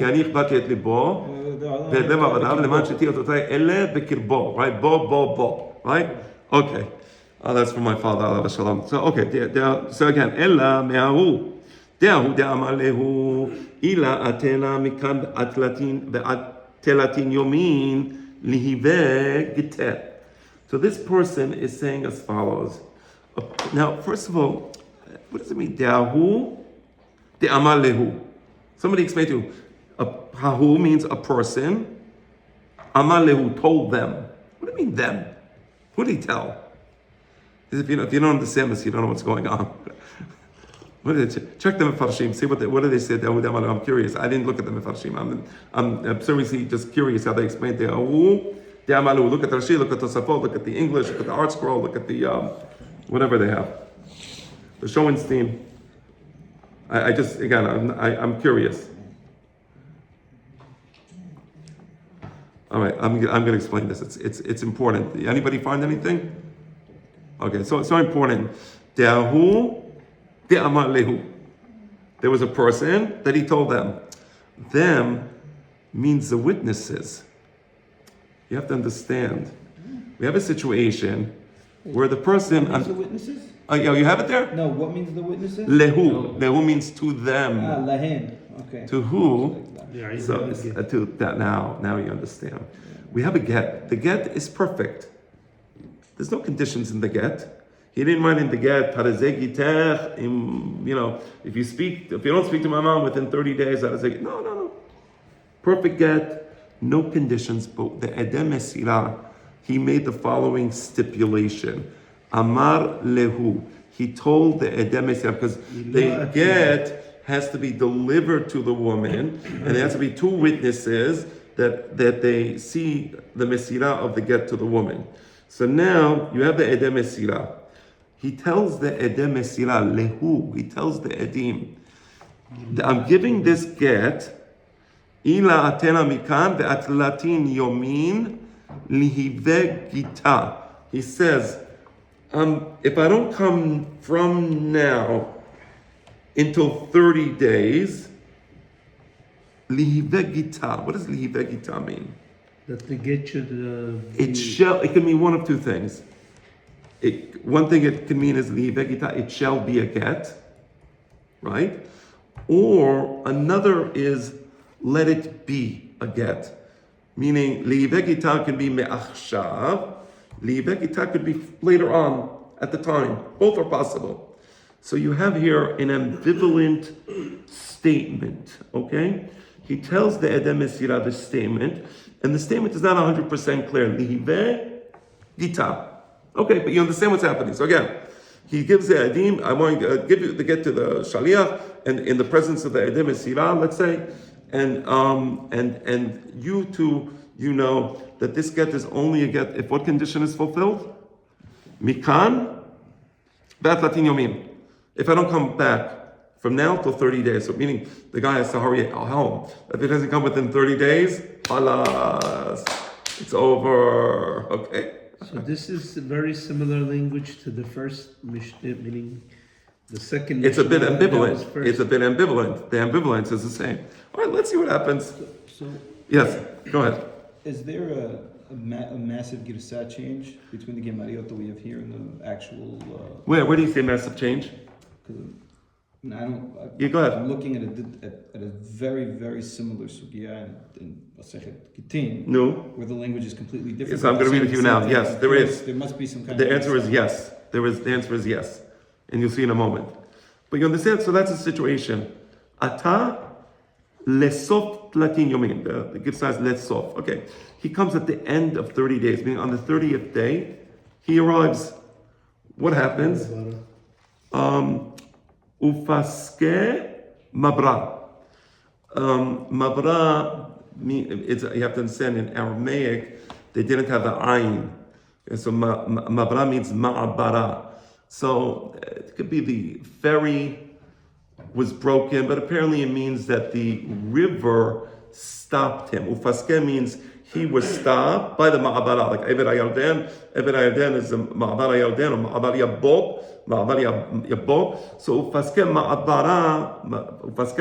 ani ichbati et libo. Ve'et lev avadav leman sheti ototai ele bekirbo. Right? Bo. Right? Okay. That's from my father. Alav shalom. So okay. So again, Ela me'ahu. De'ahu de'amar lehu. Ila atena mikan atlatin ve'atelatin yomin lihive geter. So this person is saying as follows. Now, first of all, what does it mean? De'ahu De'amar lehu. Somebody explain to you. Hahu means a person. Amar lehu told them. What do you mean them? Who did he tell? If you don't understand this, you don't know what's going on. Check the Mefarshim, see what do they say. I'm curious. I didn't look at the Mefarshim. I'm seriously just curious how they explain the Ahu, the Amalu. Look at the Rashi, look at the Safot, look at the English, look at the Art Scroll, look at the whatever they have. The Schoenstein. I'm curious. All right, I'm going to explain this. It's important. Anybody find anything? Okay, so it's so important. De'ahu, de'amar lehu. There was a person that he told them. Them means the witnesses. You have to understand. We have a situation where the person. What means the witnesses? You have it there? No, what means the witnesses? Lehu. Lehu means to them. Lahem. Okay. To who? Yeah, So to that now you understand. We have a get. The get is perfect. There's no conditions in the get. He didn't write in the get, if you don't speak to my mom within 30 days, no. Perfect get, no conditions, but the Edem Mesirah, he made the following stipulation. Amar lehu. He told the Edem Mesirah, because the get has to be delivered to the woman, and there has to be two witnesses that they see the Mesirah of the get to the woman. So now you have the Edem Mesirah. He tells the Edem Mesirah, lehu, he tells the Edim, I'm giving this get, ila atena mikan ve'atlatin yomin lihive gita. He says, if I don't come from now until 30 days, lihive gita. What does lihive gita mean? That they get you It can mean one of two things. One thing it can mean is li'ivegita, it shall be a get, right? Or another is let it be a get. Meaning li'ivegita can be me'achshav, li'ivegita could be later on at the time. Both are possible. So you have here an ambivalent statement, okay? He tells the Edem Mesirah the statement, and the statement is not 100% clear. Lihive gita. Okay, but you understand what's happening. So again, he gives the Edim, I want to give you the get to the Shaliach, and in the presence of the Edem Mesirah, let's say, and you two, you know that this get is only a get if what condition is fulfilled? Mikan, Bat Latin Yomin. If I don't come back from now till 30 days, so meaning the guy has to hurry home. If it doesn't come within 30 days, halas, it's over. Okay. So this is a very similar language to the first Mishnah, meaning the second. It's a bit Mishnah that was ambivalent. first. It's a bit ambivalent. The ambivalence is the same. All right, let's see what happens. So Yes, go ahead. is there a massive girsa change between the Gemariot that we have here and the actual? Where do you see massive change? You go ahead. I'm looking at a very, very similar sugya in Masechet Gittin, No. where the language is completely different. Yes, I'm going to read it to you now. Same Yes, thing. there is. There must be some kind The of. answer is yes. The answer is yes. And you'll see in a moment. But you understand? So that's the situation. Ata lesof tlatin yomin. The gift size lesof. Okay. He comes at the end of 30 days, meaning on the 30th day, he arrives. What happens? Ufaske mabra. Mabra, you have to understand, in Aramaic, they didn't have the ayin. And so mabra means ma'abara. So it could be the ferry was broken, but apparently it means that the river stopped him. Ufaske means he was stopped by the ma'abara, like Eber HaYarden. Eber HaYarden is the ma'abar HaYarden, or ma'abar Yabok. So ufaske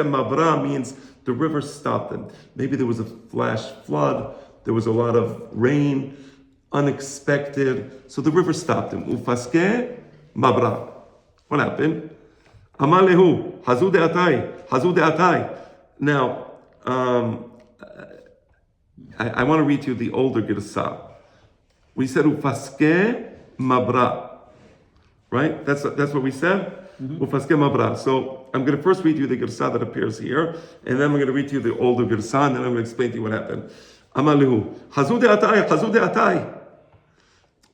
mabra means the river stopped him. Maybe there was a flash flood, there was a lot of rain, unexpected, so the river stopped him. Ufaske mabra. What happened? Amar lehu, hazu de'atai. Now, I want to read to you the older Girsa. We said ufaske mabra, right? That's what we said. ופסקי מברה. So I'm going to first read you the Girsa that appears here, and then I'm going to read to you the older Girsa, and then I'm going to explain to you what happened. Amar lehu, Hazu de'atai, Hazu de'atai.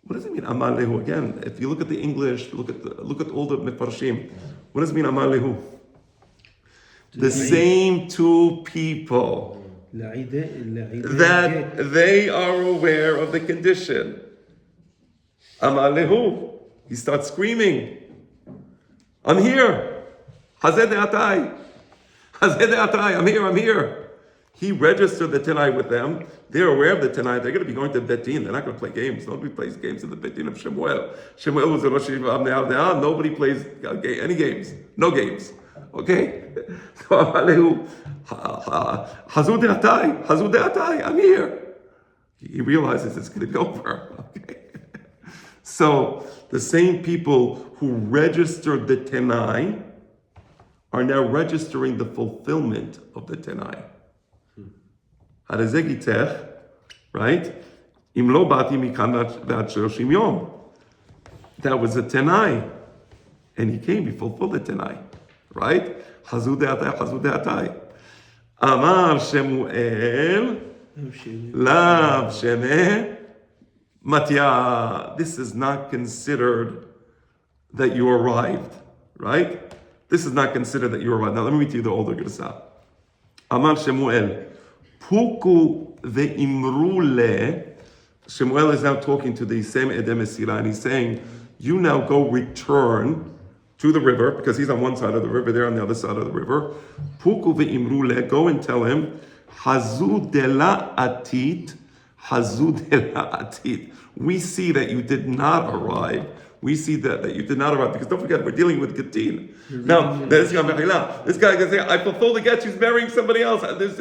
What does it mean, Amar lehu? Again, if you look at the English, look at all the Mefarshim. What does it mean, Amar lehu? The same two people that they are aware of the condition. Amar lehu. He starts screaming, I'm here. Hazeh de'atai. Hazeh de'atai. I'm here. He registered the Tanai with them. They're aware of the Tanai. They're going to be going to Bet Din. They're not going to play games. Nobody plays games in the Bet Din of Shemuel. Shemuel was the Rosh Yeshiva of Ne'al De'al. Nobody plays any games. No games. Okay? So Hazu de'atai. Hazu de'atai. I'm here. He realizes it's going to be over. Okay? So the same people who registered the Tanai are now registering the fulfillment of the Tanai. Right? That was a Tanai. And he came, he fulfilled the Tanai. Right? Hazu de'atai, Hazu de'atai. Amar Shemuel, Lav Shemeh, Matya. This is not considered that you arrived. Right? This is not considered that you arrived. Now let me read to you the older Girsa. Amar Shemuel, Puku ve'imrule. Shemuel is now talking to the same Edem Esira, and he's saying, you now go return to the river, because he's on one side of the river, they're on the other side of the river. Puku ve'imrule, go and tell him, Hazu dela atit, Hazu dela atit. We see that you did not arrive. We see that you did not arrive, because don't forget, we're dealing with Getin. Now, this guy can say, I fulfilled the get, she's marrying somebody else. What is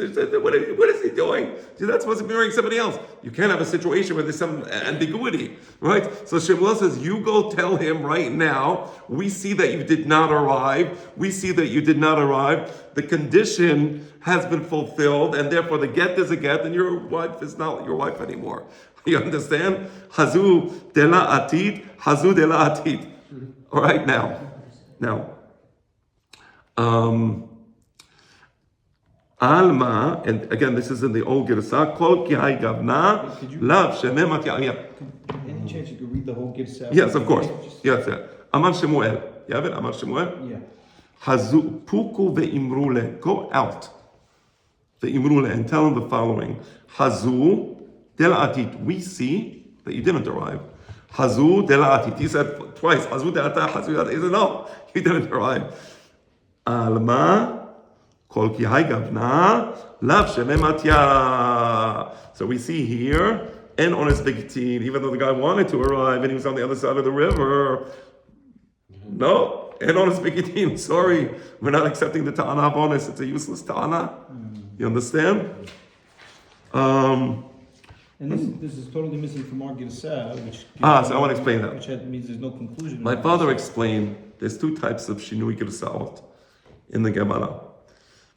he doing? She's not supposed to be marrying somebody else. You can't have a situation where there's some ambiguity, right? So Shemuel says, you go tell him right now, we see that you did not arrive. We see that you did not arrive. The condition has been fulfilled, and therefore the get is a get, and your wife is not your wife anymore. You understand? Hazu de la atit, Hazu de la atit. All right, now, Alma, and again, this is in the old Girsa, Kol ki hay gavna, lav shemeh matya. Any chance you could read the whole Girsa? Yes, of course. Yes, yeah. Amar Shemuel. You have it? Amar Shemuel? Yeah. Hazu, puku ve'imrule. Go out. Ve'imrule, and tell him the following. Hazu, Del atit, we see that you didn't arrive. Hazu del atit. He said twice, Hazu del atit, Hazu del atit. He said, no, you didn't arrive. Alma, kol ki hay gavna, lav shemeh matya. So we see here, and on his big team, even though the guy wanted to arrive and he was on the other side of the river, no, and on his big team, sorry, we're not accepting the ta'ana bonus. It's a useless ta'ana. You understand? And this is totally missing from our Girsa, which... So I want to explain that. Which means there's no conclusion. My father explained there's two types of Shinui Girsaot in the Gemara.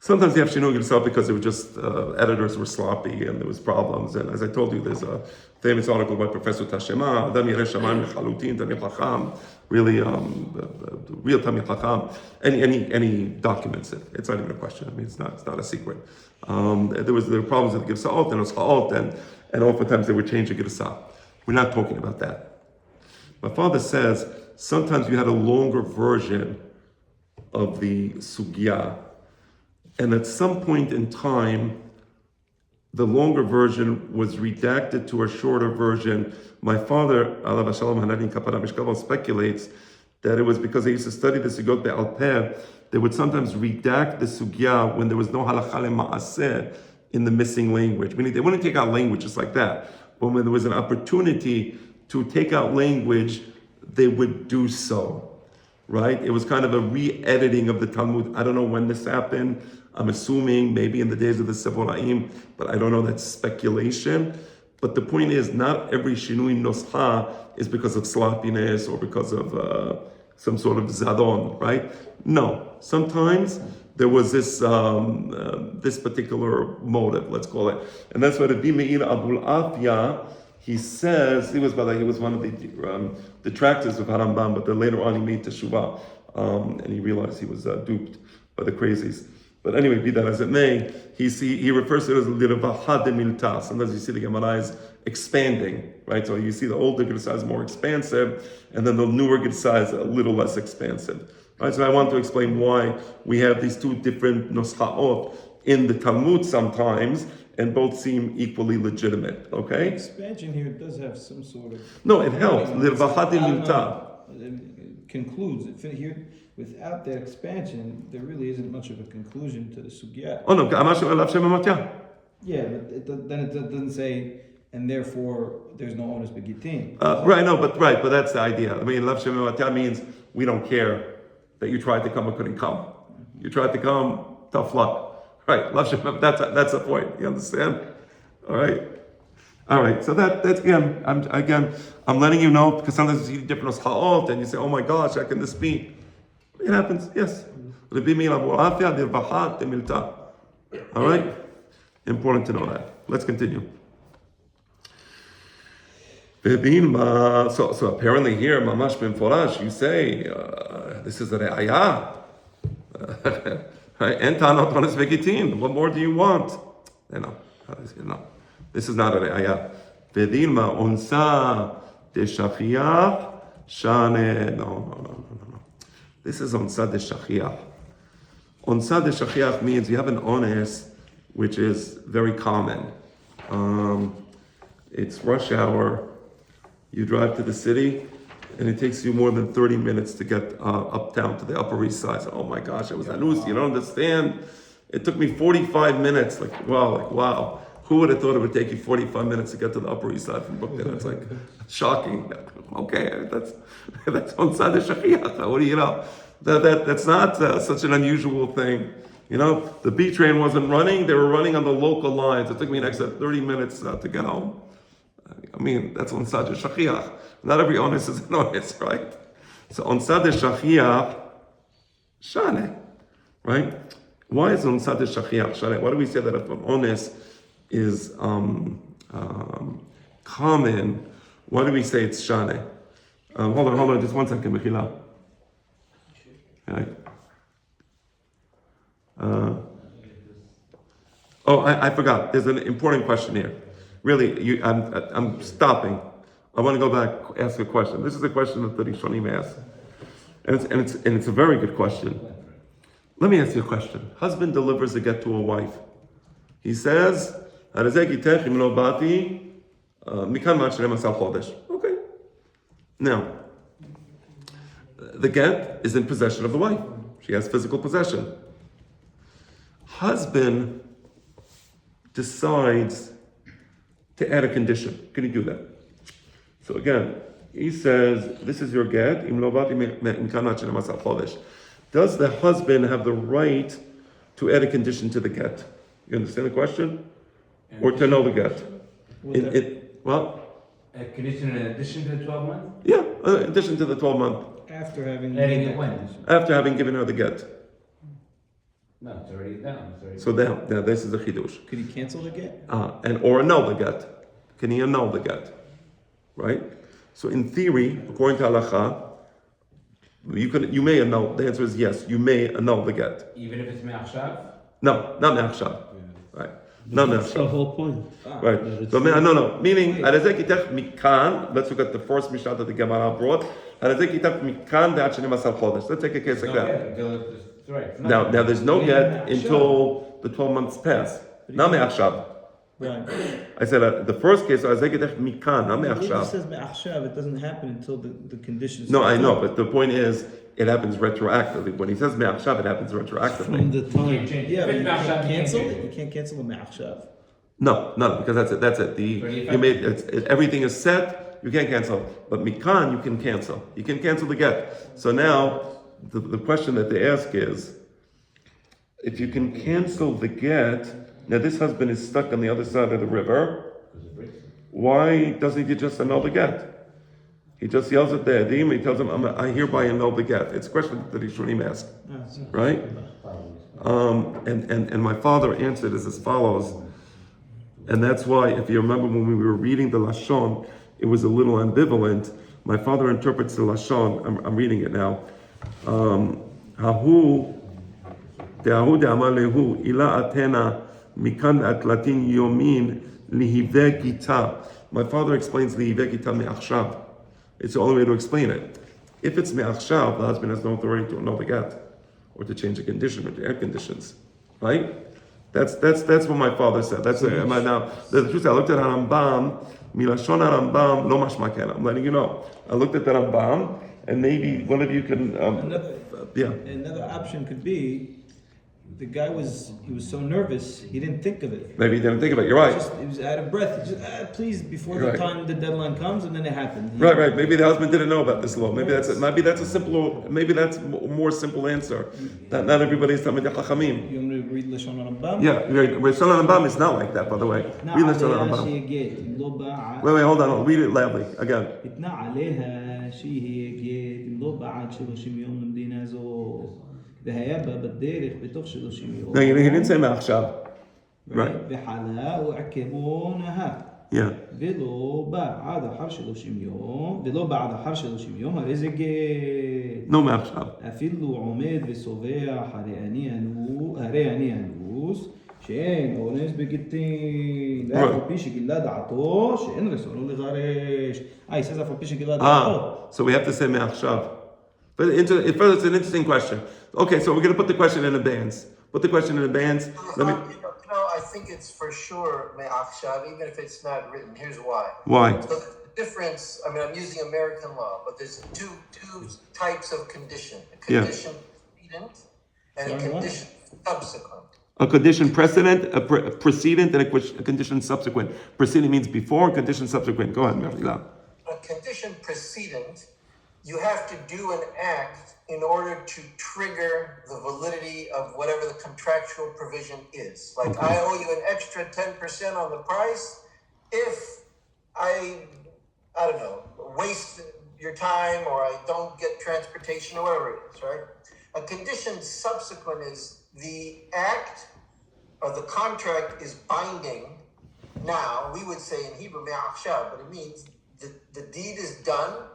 Sometimes you have Shinui Girsaot because it was just editors were sloppy and there was problems. And as I told you, there's a famous article by Professor Tashema, Adam Yereh Shamayim Lechalutin, Tamil Chacham, really real Tamil Chacham, and he documents it. It's not even a question. I mean, it's not a secret. There were problems with the Girsaot and Oschaot, and oftentimes they would change the Girsa. We're not talking about that. My father says sometimes you had a longer version of the Sugya, and at some point in time, the longer version was redacted to a shorter version. My father, Alav Hashalom Hanadin Kapara Mishkaval, speculates that it was because they used to study the Sugyot Be'al Peh. They would sometimes redact the Sugya when there was no Halacha Ma'aseh in the missing language. Meaning they wouldn't take out language just like that. But when there was an opportunity to take out language, they would do so. Right? It was kind of a re-editing of the Talmud. I don't know when this happened. I'm assuming maybe in the days of the Sevoraim, but I don't know, that's speculation. But the point is, not every Shinui Noscha is because of sloppiness or because of some sort of zadon, right? No. Sometimes there was this this particular motive, let's call it. And that's why Rabbi Meir Abul Afya, he says, he was one of the detractors of Harambam, but then later on he made teshuvah. and he realized he was duped by the crazies. But anyway, be that as it may, he refers to it as l'rvaha de milta. Sometimes you see the Gemara is expanding, right? So you see the older Gersa is more expansive, and then the newer Gersa is a little less expansive. Right? So I want to explain why we have these two different noschaot in the Talmud sometimes, and both seem equally legitimate. Okay? Expansion here does have some sort of. No, it helps. L'rvaha de milta. It concludes here. Without that expansion, there really isn't much of a conclusion to the sugya. Oh no, Yeah, but then it doesn't say, and therefore there's no onus begitin. But that's the idea. I mean, lav shemimata means we don't care that you tried to come or couldn't come. You tried to come, tough luck. Right, lav shemimata. That's the point. You understand? All right. So that's again. I'm letting you know because sometimes you see different ha'ot and you say, oh my gosh, how can this be? It happens, yes. All right? Important to know that. Let's continue. So apparently here, Mamash ben Forash, you say, this is a re'ayah. What more do you want? No. This is not a re'ayah. Vedilma onsa de shachiach shane. No. This is onsa de shachiach. Onsa de shachiach means you have an ones which is very common. It's rush hour. You drive to the city, and it takes you more than 30 minutes to get uptown to the Upper East Side. So, oh my gosh, it was anus. You don't understand. It took me 45 minutes. Wow. Who would have thought it would take you 45 minutes to get to the Upper East Side from Brooklyn? That's like shocking. Okay, that's onsa de shachiach. What do you know? That's not such an unusual thing. You know, the B train wasn't running. They were running on the local lines. It took me an extra 30 minutes to get home. I mean, that's onsa de shachiach. Not every onus is an onus, right? So onsa de shachiach, shane, right? Why is onsa de shachiach shane? Why do we say that if an onus is common, why do we say it's shane? Hold on, just 1 second, Mechila. Okay. I forgot. There's an important question here. Really, I'm stopping. I want to go back, ask a question. This is a question that the Rishonim asked, and it's a very good question. Let me ask you a question. Husband delivers a get to a wife. He says, "Okay." Now, the get is in possession of the wife. She has physical possession. Husband decides to add a condition. Can he do that? So again, he says, this is your get. Does the husband have the right to add a condition to the get? You understand the question? Or to know the get? A condition in addition to the 12 months? Yeah, in addition to the 12 month. After having After having given her the get. No, it's already down. So now this is the chidush. Could he cancel the get? Or annul the get. Can he annul the get? Right? So in theory, according to halacha, you may annul. The answer is yes. You may annul the get. Even if it's me'achshav? No, not me'achshav. Right. Not That's the me'achshav. whole point. Right. So no. Meaning, let's look at the first mishnah that the Gemara brought. Let's take a case like that. Right. Now there's no get until the 12 months pass. Not me'achshav. Right. I said the first case, mikan, not It me'achshav. says me'achshav. It doesn't happen until the conditions. No, I know, but the point is, it happens retroactively. When he says me'achshav, it happens From retroactively. the time. Yeah, but you can't cancel it. it. You can't cancel the me'achshav. No, because that's it. Everything is set. You can't cancel, but mikan you can cancel. You can cancel the get. So now the question that they ask is, if you can cancel the get, now this husband is stuck on the other side of the river. Why doesn't he just annul the get? He just yells at the edim. He tells him, "I hereby annul the get." It's a question that the Rishonim ask, right? And my father answered as follows, and that's why, if you remember when we were reading the Lashon, it was a little ambivalent. My father interprets the Lashon. I'm reading it now. ההוא דאמר להוא, אילה אתנה מכאן והקלטין יומין להיווה גיטה. My father explains להיווה גיטה מעכשיו. It's the only way to explain it. If it's מעכשיו, the husband has no authority to annul the get or to change the condition or to add conditions, right? That's what my father said. That's now the truth. I looked at Rambam, milashon Rambam lo mashma ken. I'm letting you know. I looked at the Rambam, and maybe one of you can. Another option could be the guy was so nervous he didn't think of it. Maybe he didn't think of it. You're right. He was out of breath. He just please before the time the deadline comes, and then it happened. Right. Maybe the husband didn't know about this law. Maybe that's a simple. Maybe that's a more simple answer. That not everybody's Talmidei Chachamim. You want me to read Lashon Rambam? Yeah, Lashon Rambam is not like that, by the way. Read Lashon Rambam. Wait, hold on. I'll read it loudly again. No, he didn't say מעכשיו. Right. Yeah. No מעכשיו. אפילו עומד וסובח הרי אני אנוס שאין אונס בגיטין ואף על פי שגילה דעתו שאין רצונו לגרש. He says אף על פי שגילה דעתו. So we have to say מעכשיו. But it's an interesting question. Okay, so we're going to put the question in abeyance. Put the question in abeyance. Let me. I think it's for sure me'achshav, even if it's not written. Here's why. Why? So the difference. I mean, I'm using American law, but there's two types of condition: a condition precedent and a condition subsequent. A condition precedent, a precedent, and a condition subsequent. Precedent means before, condition subsequent. Go ahead, Mehila. A condition precedent, you have to do an act in order to trigger the validity of whatever the contractual provision is. Like, I owe you an extra 10% on the price if I don't know, waste your time or I don't get transportation or whatever it is, right? A condition subsequent is the act or the contract is binding now. We would say in Hebrew, me'achshav, but it means the deed is done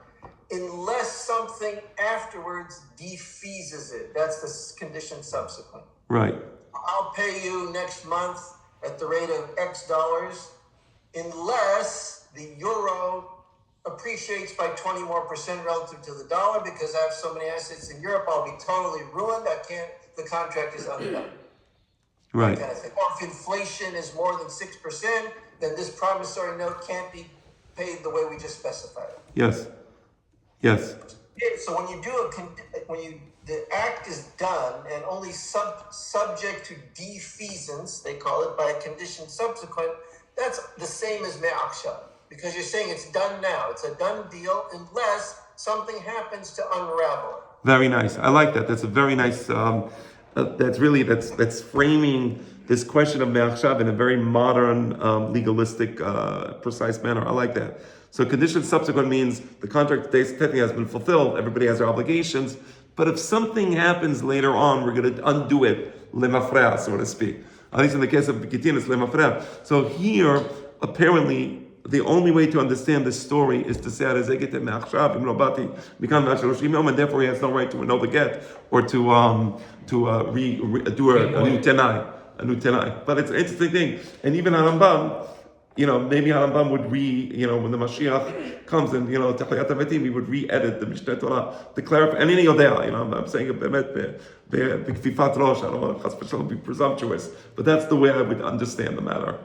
unless something afterwards defeases it. That's the condition subsequent. Right. I'll pay you next month at the rate of X dollars unless the euro appreciates by 20% more relative to the dollar because I have so many assets in Europe, I'll be totally ruined. The contract is undone. Right. Kind of thing. Or if inflation is more than 6%, then this promissory note can't be paid the way we just specified it. Yes. So when you do the act is done and only subject to defeasance, they call it, by a condition subsequent, that's the same as me'achshav. Because you're saying it's done now. It's a done deal unless something happens to unravel it. Very nice. I like that. That's a very nice, that's framing this question of me'achshav in a very modern, legalistic, precise manner. I like that. So condition subsequent means the contract technically has been fulfilled, everybody has their obligations, but if something happens later on, we're going to undo it, lemafrea, so to speak. At least in the case of Gitin, it's lemafrea. So here, apparently, the only way to understand this story is to say, and therefore he has no right to annul the get or to do a new tenai. But it's an interesting thing. And even Rambam, maybe Rambam would when the Mashiach comes and, Tahiyat HaMetim, he would re-edit the Mishneh Torah to clarify, and any Yodea, I'm saying it b'kfifat rosh, I don't want to be presumptuous, but that's the way I would understand the matter.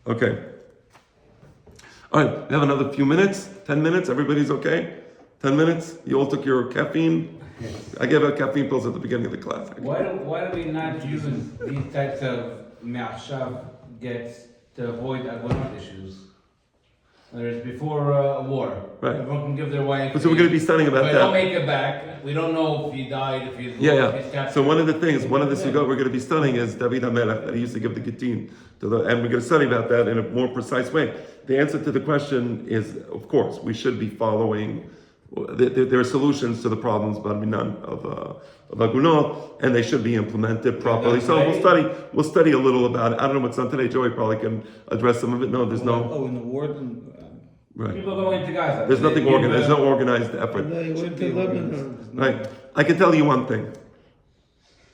Okay. All right, we have another few minutes, 10 minutes, everybody's okay? 10 minutes? You all took your caffeine? I gave out caffeine pills at the beginning of the class. Why do we not use these types of me'achshav gets to avoid agonot issues? Whereas before a war, right. Everyone can give their wife. So we're going to be studying about that. Don't make it back. We don't know if he died, if he's if he's captured. So one of the sugot we're going to be studying is David HaMelech, that he used to give the Gittin and we're going to study about that in a more precise way. The answer to the question is, of course, we should be following. There are solutions to the problems, but none of agunot, and they should be implemented properly. So we'll study a little about it. I don't know what's done today. Joey probably can address some of it. No, there's no. In the warden. Right. People going to Gaza. There's nothing They give, organized. There's no organized effort. And they went to Lebanon. Right. I can tell you one thing.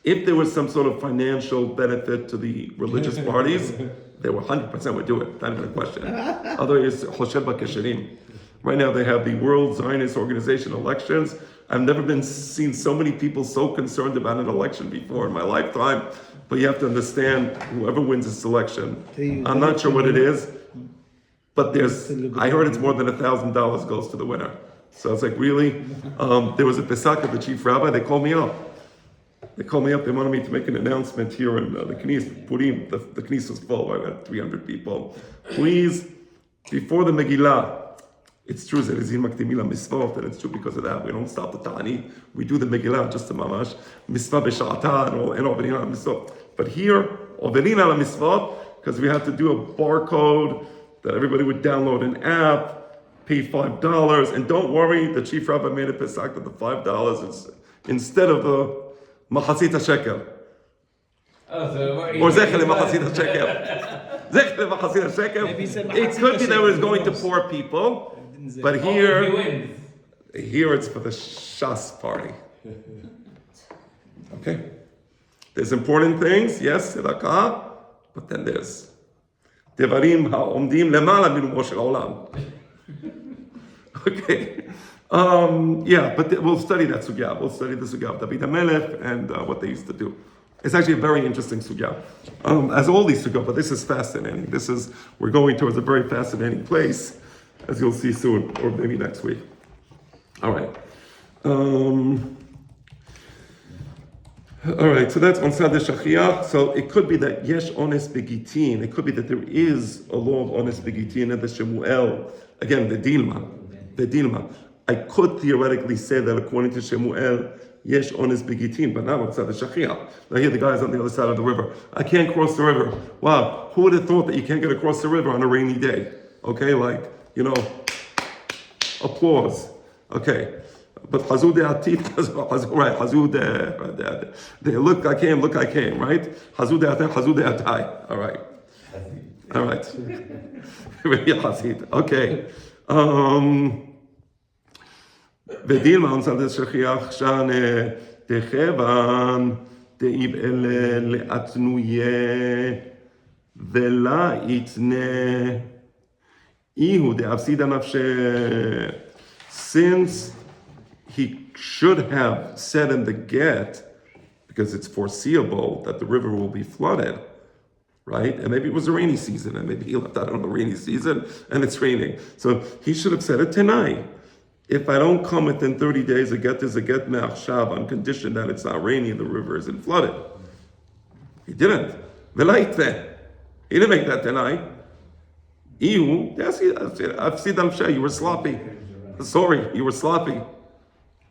If there was some sort of financial benefit to the religious parties, they were 100% would do it. Not even a question. Otherwise, right now they have the World Zionist Organization elections. I've never seen so many people so concerned about an election before in my lifetime. But you have to understand, whoever wins this election, I'm not sure what it is, but I heard it's more than $1,000 goes to the winner. So it's like, really? There was a Pesach of the chief rabbi. They called me up. They wanted me to make an announcement here in the Knesset, Purim. The Knesset was full, I had 300 people. Please, before the Megillah, it's true that it's in Maktimila Misvot, and it's true because of that. We don't stop the Ta'ani. We do the Megillah just to Mamash, Misvah B'Sha'ata, and Ovelin al Misvot. But here, Ovelin al Misvot, because we had to do a barcode that everybody would download an app, pay $5, and don't worry, the chief rabbi made a Pesach that the $5 is instead of the Machasit HaShekel. Or Zechel Machasit HaShekel. Zechel Machasit HaShekel. Maybe he said It could be that it was going to poor people, but if he here wins. it's for the Shas party. Okay? There's important things, yes, tzedakah, but then there's Devarim ha'omdim lemala mirumo shel olam. Okay. Yeah, but we'll study that sugya. We'll study the sugya of David HaMelech and what they used to do. It's actually a very interesting sugya. As all these sugya, but this is fascinating. We're going towards a very fascinating place, as you'll see soon, or maybe next week. All right. All right, so that's on Sad Shachiach. So it could be that Yesh Ones Begitin. It could be that there is a law of Ones Begitin and the Shemuel. Again, the Dilma. I could theoretically say that according to Shemuel, Yesh Ones Begitin, but not on Sad Shachiach. Now here the guy's on the other side of the river. I can't cross the river. Wow, who would have thought that you can't get across the river on a rainy day? Okay, applause. Okay. But Hazud Atit, right? Hazud, look, I came, right? Hazud Atai, all right. Okay. Vedilma on Sad Shachiach Shan Techevan Teib El Le'atnuye Vela Itne Ihu De Afsida Nafshe. Since he should have said in the get, because it's foreseeable that the river will be flooded, right? And maybe it was a rainy season, and maybe he left out on the rainy season, and it's raining. So he should have said it tonight. If I don't come within 30 days, a get is a get me'achshav on condition that it's not raining and the river isn't flooded. He didn't. He didn't make that tonight. You were sloppy. Sorry, you were sloppy.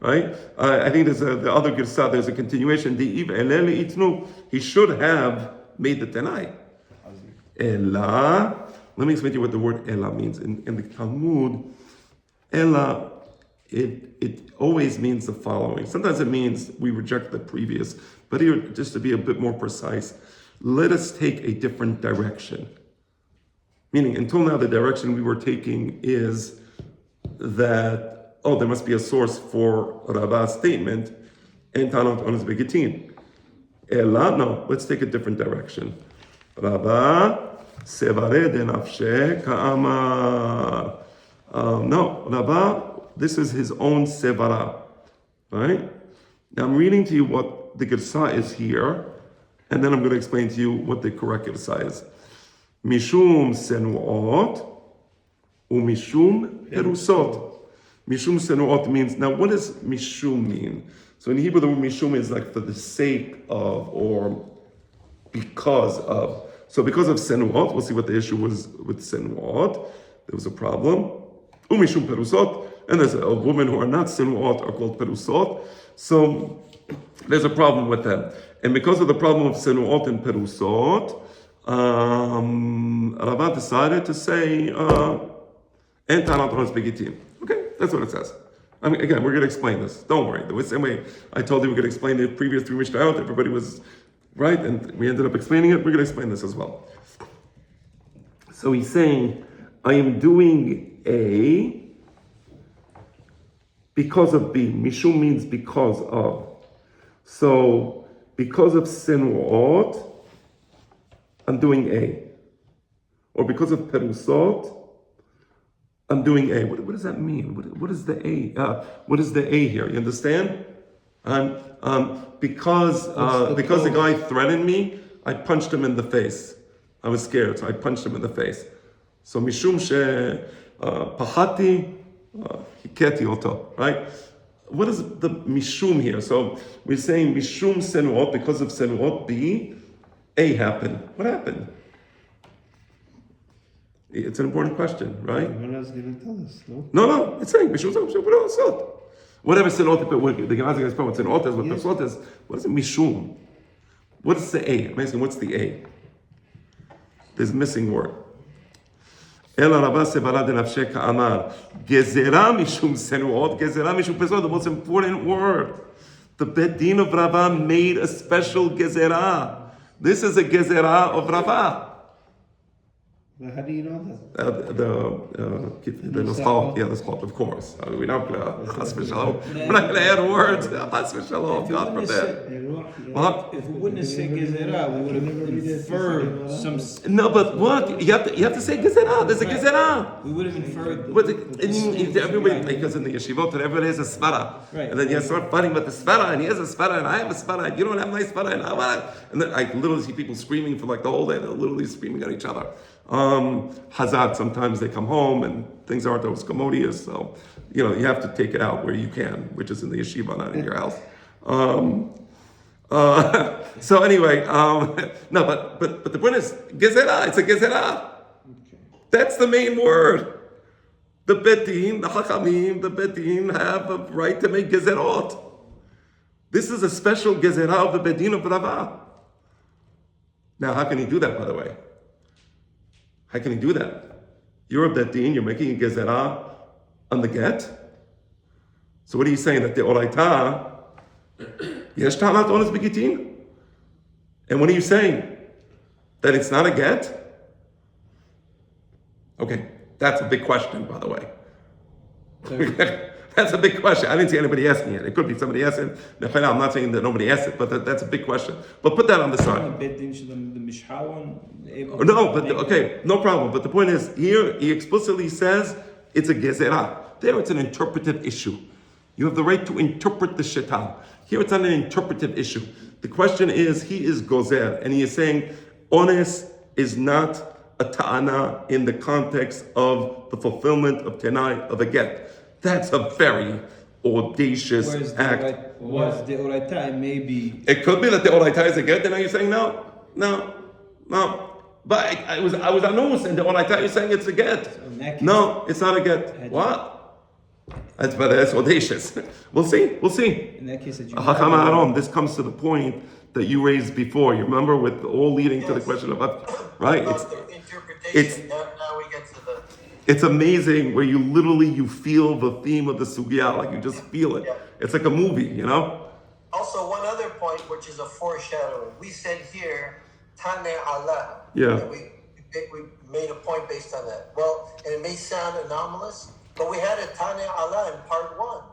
Right? I think there's the other Girsa, there's a continuation. He should have made the Tanai. Ela. Let me explain to you what the word Ela means. In the Talmud, Ela, it always means the following. Sometimes it means we reject the previous, but here, just to be a bit more precise, let us take a different direction. Meaning, until now, the direction we were taking is that there must be a source for Rava's statement, and Tanot on his begitin. Ela, no, let's take a different direction. Rava, sevare de nafshe ka'amar. No, Rava, this is his own sevara, right? Now I'm reading to you what the Girsa is here, and then I'm going to explain to you what the correct Girsa is. Mishum senuot, umishum perusot. Mishum senuot means, now what does mishum mean? So in Hebrew the word mishum is like for the sake of or because of. So because of senuot, we'll see what the issue was with senuot. There was a problem. Umishum perusot, and there's a woman who are not senuot are called perusot. So there's a problem with them. And because of the problem of senuot and perusot, Rava decided to say, en tanat ones begitin. Okay, that's what it says. I mean, again, we're going to explain this. Don't worry. The same way I told you we're going to explain the previous three Mishnayot, everybody was right, and we ended up explaining it. We're going to explain this as well. So he's saying, I am doing A because of B. Mishum means because of. So, because of Senuot, I'm doing A. Or because of Perusot, I'm doing A. What does that mean? What is the A? What is the A here? You understand? Because the guy threatened me, I punched him in the face. I was scared, so I punched him in the face. So mishum she pachati hiketi oto, right? What is the mishum here? So we're saying mishum senuot, because of senuot B, A happened. What happened? It's an important question, right? Gemara's going to tell us, no? No, it's saying mishum senuot. Whatever senuot, the Gemara is going to explain what senuot is, what pesot is. What is it mishum? What is the A? I'm asking, what's the A? There's a missing word. אלא רבה סברה דנפשי כאמר, גזרה משום סנועות, גזרה משום פסות, the most important word. The Bet Din of Rava made a special gezerah. This is a gezerah of Rava. How do you know that? The Nuschal, the Nuschal, of course. We're not going to chas v'shalom. We're not going to add words. Chas v'shalom, God forbid. What? If we wouldn't have said Gezerah, we would have inferred some. No, but what? You have to say gezerah. There's a gezerah. We would have inferred. Everybody, because in the yeshivot, everybody has a svara. Right. And then you start fighting about the svara, and he has a svara, and I have a svara, and you don't have a nice svara, and I want it. And then I literally see people screaming for like the whole day. They're literally screaming at each other. Hazat, sometimes they come home and things aren't always commodious, so you have to take it out where you can, which is in the yeshiva, not in your house. So anyway, no, but the point is gezerah. It's a gezerah. That's the main word. The betin, the hachamim, the betin have a right to make gezerot. This is a special gezerah of the bedin of Rava. Now, how can he do that, by the way? How can he do that? You're a betin, you're making a gezerah on the get. So what are you saying? That the oraita, yesh ta'amat ones begitin? And what are you saying? That it's not a get? Okay, that's a big question, by the way. That's a big question. I didn't see anybody asking it. It could be somebody asking. I'm not saying that nobody asked it, but that's a big question. But put that on the side. No, but okay, no problem. But the point is, here he explicitly says it's a gezerah. There it's an interpretive issue. You have the right to interpret the shaitan. Here it's not an interpretive issue. The question is, he is gozer, and he is saying, ones is not a ta'ana in the context of the fulfillment of tenai of a get. That's a very audacious act. Was the oraita maybe? It could be that the oraita is a get, and now you're saying no. But I was anonymous, and the oraita you're saying it's a get. So no, it's not a get. What? That's audacious. We'll see. In that case, Hacham Aaron, this comes to the point that you raised before. You remember, with all leading to the question of right? Now we get to the. It's amazing where you feel the theme of the sugya, like you just feel it. Yeah. It's like a movie, Also, one other point, which is a foreshadowing. We said here, Tane Allah. Yeah. And we made a point based on that. Well, and it may sound anomalous, but we had a Tane Allah in part 1.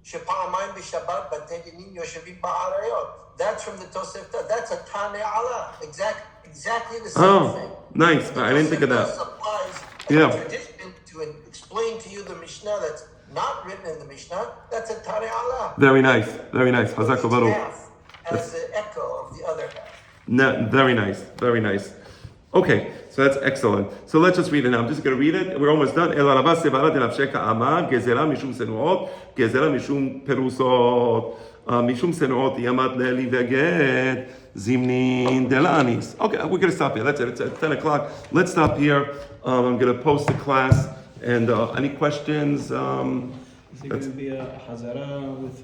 Shepa'amayim b'Shabbat b'tedinim yoshevim ba'arayot. That's from the Tosefta. That's a Tane Allah. Exactly the same thing. Nice. I didn't think of that. Applies tradition to explain to you the Mishnah that's not written in the Mishnah. That's a Tane Allah. Very nice. Hazak Baruch. Half as the echo of the other half. No, very nice. Okay, so that's excellent. So let's just read it now. I'm just going to read it. We're almost done. El Rabba Sevara de Nafsheka Amar, Gezerah Mishum Senuot, Gezerah Mishum Perusot, Mishum Senuot, Yamat Leli Veget, Zimnin Delanis. Okay, we're going to stop here. That's it. It's at 10 o'clock. Let's stop here. I'm going to post the class. And any questions? Is there going to be a hazara with?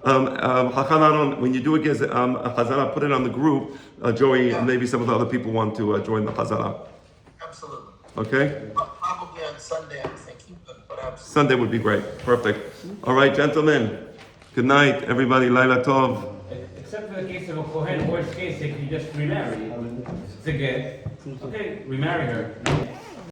Hacham Aaron, when you do a hazara, put it on the group. Joey, and maybe some of the other people want to join the hazara. Absolutely. Okay? Probably on Sunday, I'm thinking, but absolutely. Sunday would be great. Perfect. All right, gentlemen. Good night, everybody. Laila Tov. Except for the case of a Kohen, worst case, they can just remarry. It's a get. Okay, remarry her.